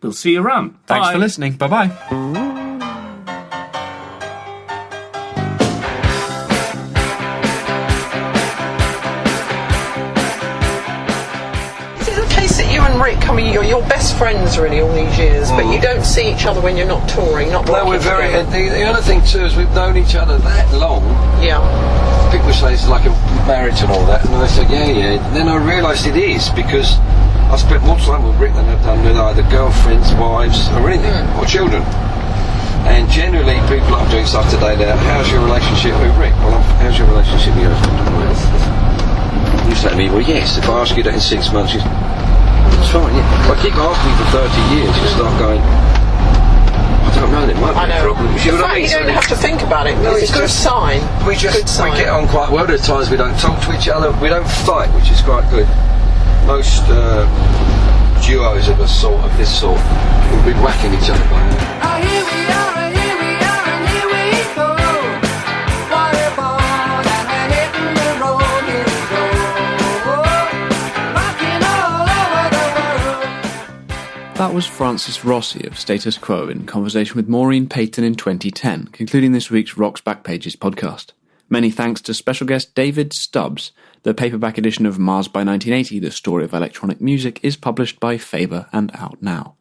S1: we'll see you around.
S2: Thanks
S1: Bye.
S2: for listening. Bye-bye.
S7: Rick, I mean, you're best friends really all these years, but you don't see each other when you're not touring, not working
S8: we're very.
S7: together.
S8: The other thing too is we've known each other that long.
S7: Yeah.
S8: People say it's like a marriage and all that, and I said, yeah. And then I realised it is, because I spent more time with Rick than I've done with either girlfriends, wives, or anything, or children. And generally, people are doing stuff today now. How's your relationship with Rick? Well, how's your relationship with your husband? You say to me, well, yes. If I ask you that in 6 months, it's fine, yeah. I keep asking you for 30 years, you start going, I don't know, there might be a problem.
S7: The fact you don't have to think about it is a good sign.
S8: We get on quite well. There are times we don't talk to each other, we don't fight, which is quite good. Most duos of this sort will be whacking each other by now.
S4: Here we are, and here we are, and here we go. Water born, and we're hitting the road, here we go. Rocking all over the world.
S2: That was Francis Rossi of Status Quo in conversation with Maureen Payton in 2010, concluding this week's Rock's Backpages podcast. Many thanks to special guest David Stubbs. The paperback edition of Mars by 1980, The Story of Electronic Music, is published by Faber and out now.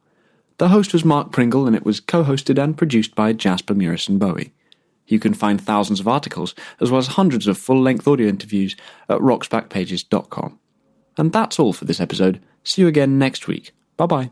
S2: The host was Mark Pringle, and it was co-hosted and produced by Jasper Murison-Bowie. You can find thousands of articles, as well as hundreds of full-length audio interviews at rocksbackpages.com. And that's all for this episode. See you again next week. Bye-bye.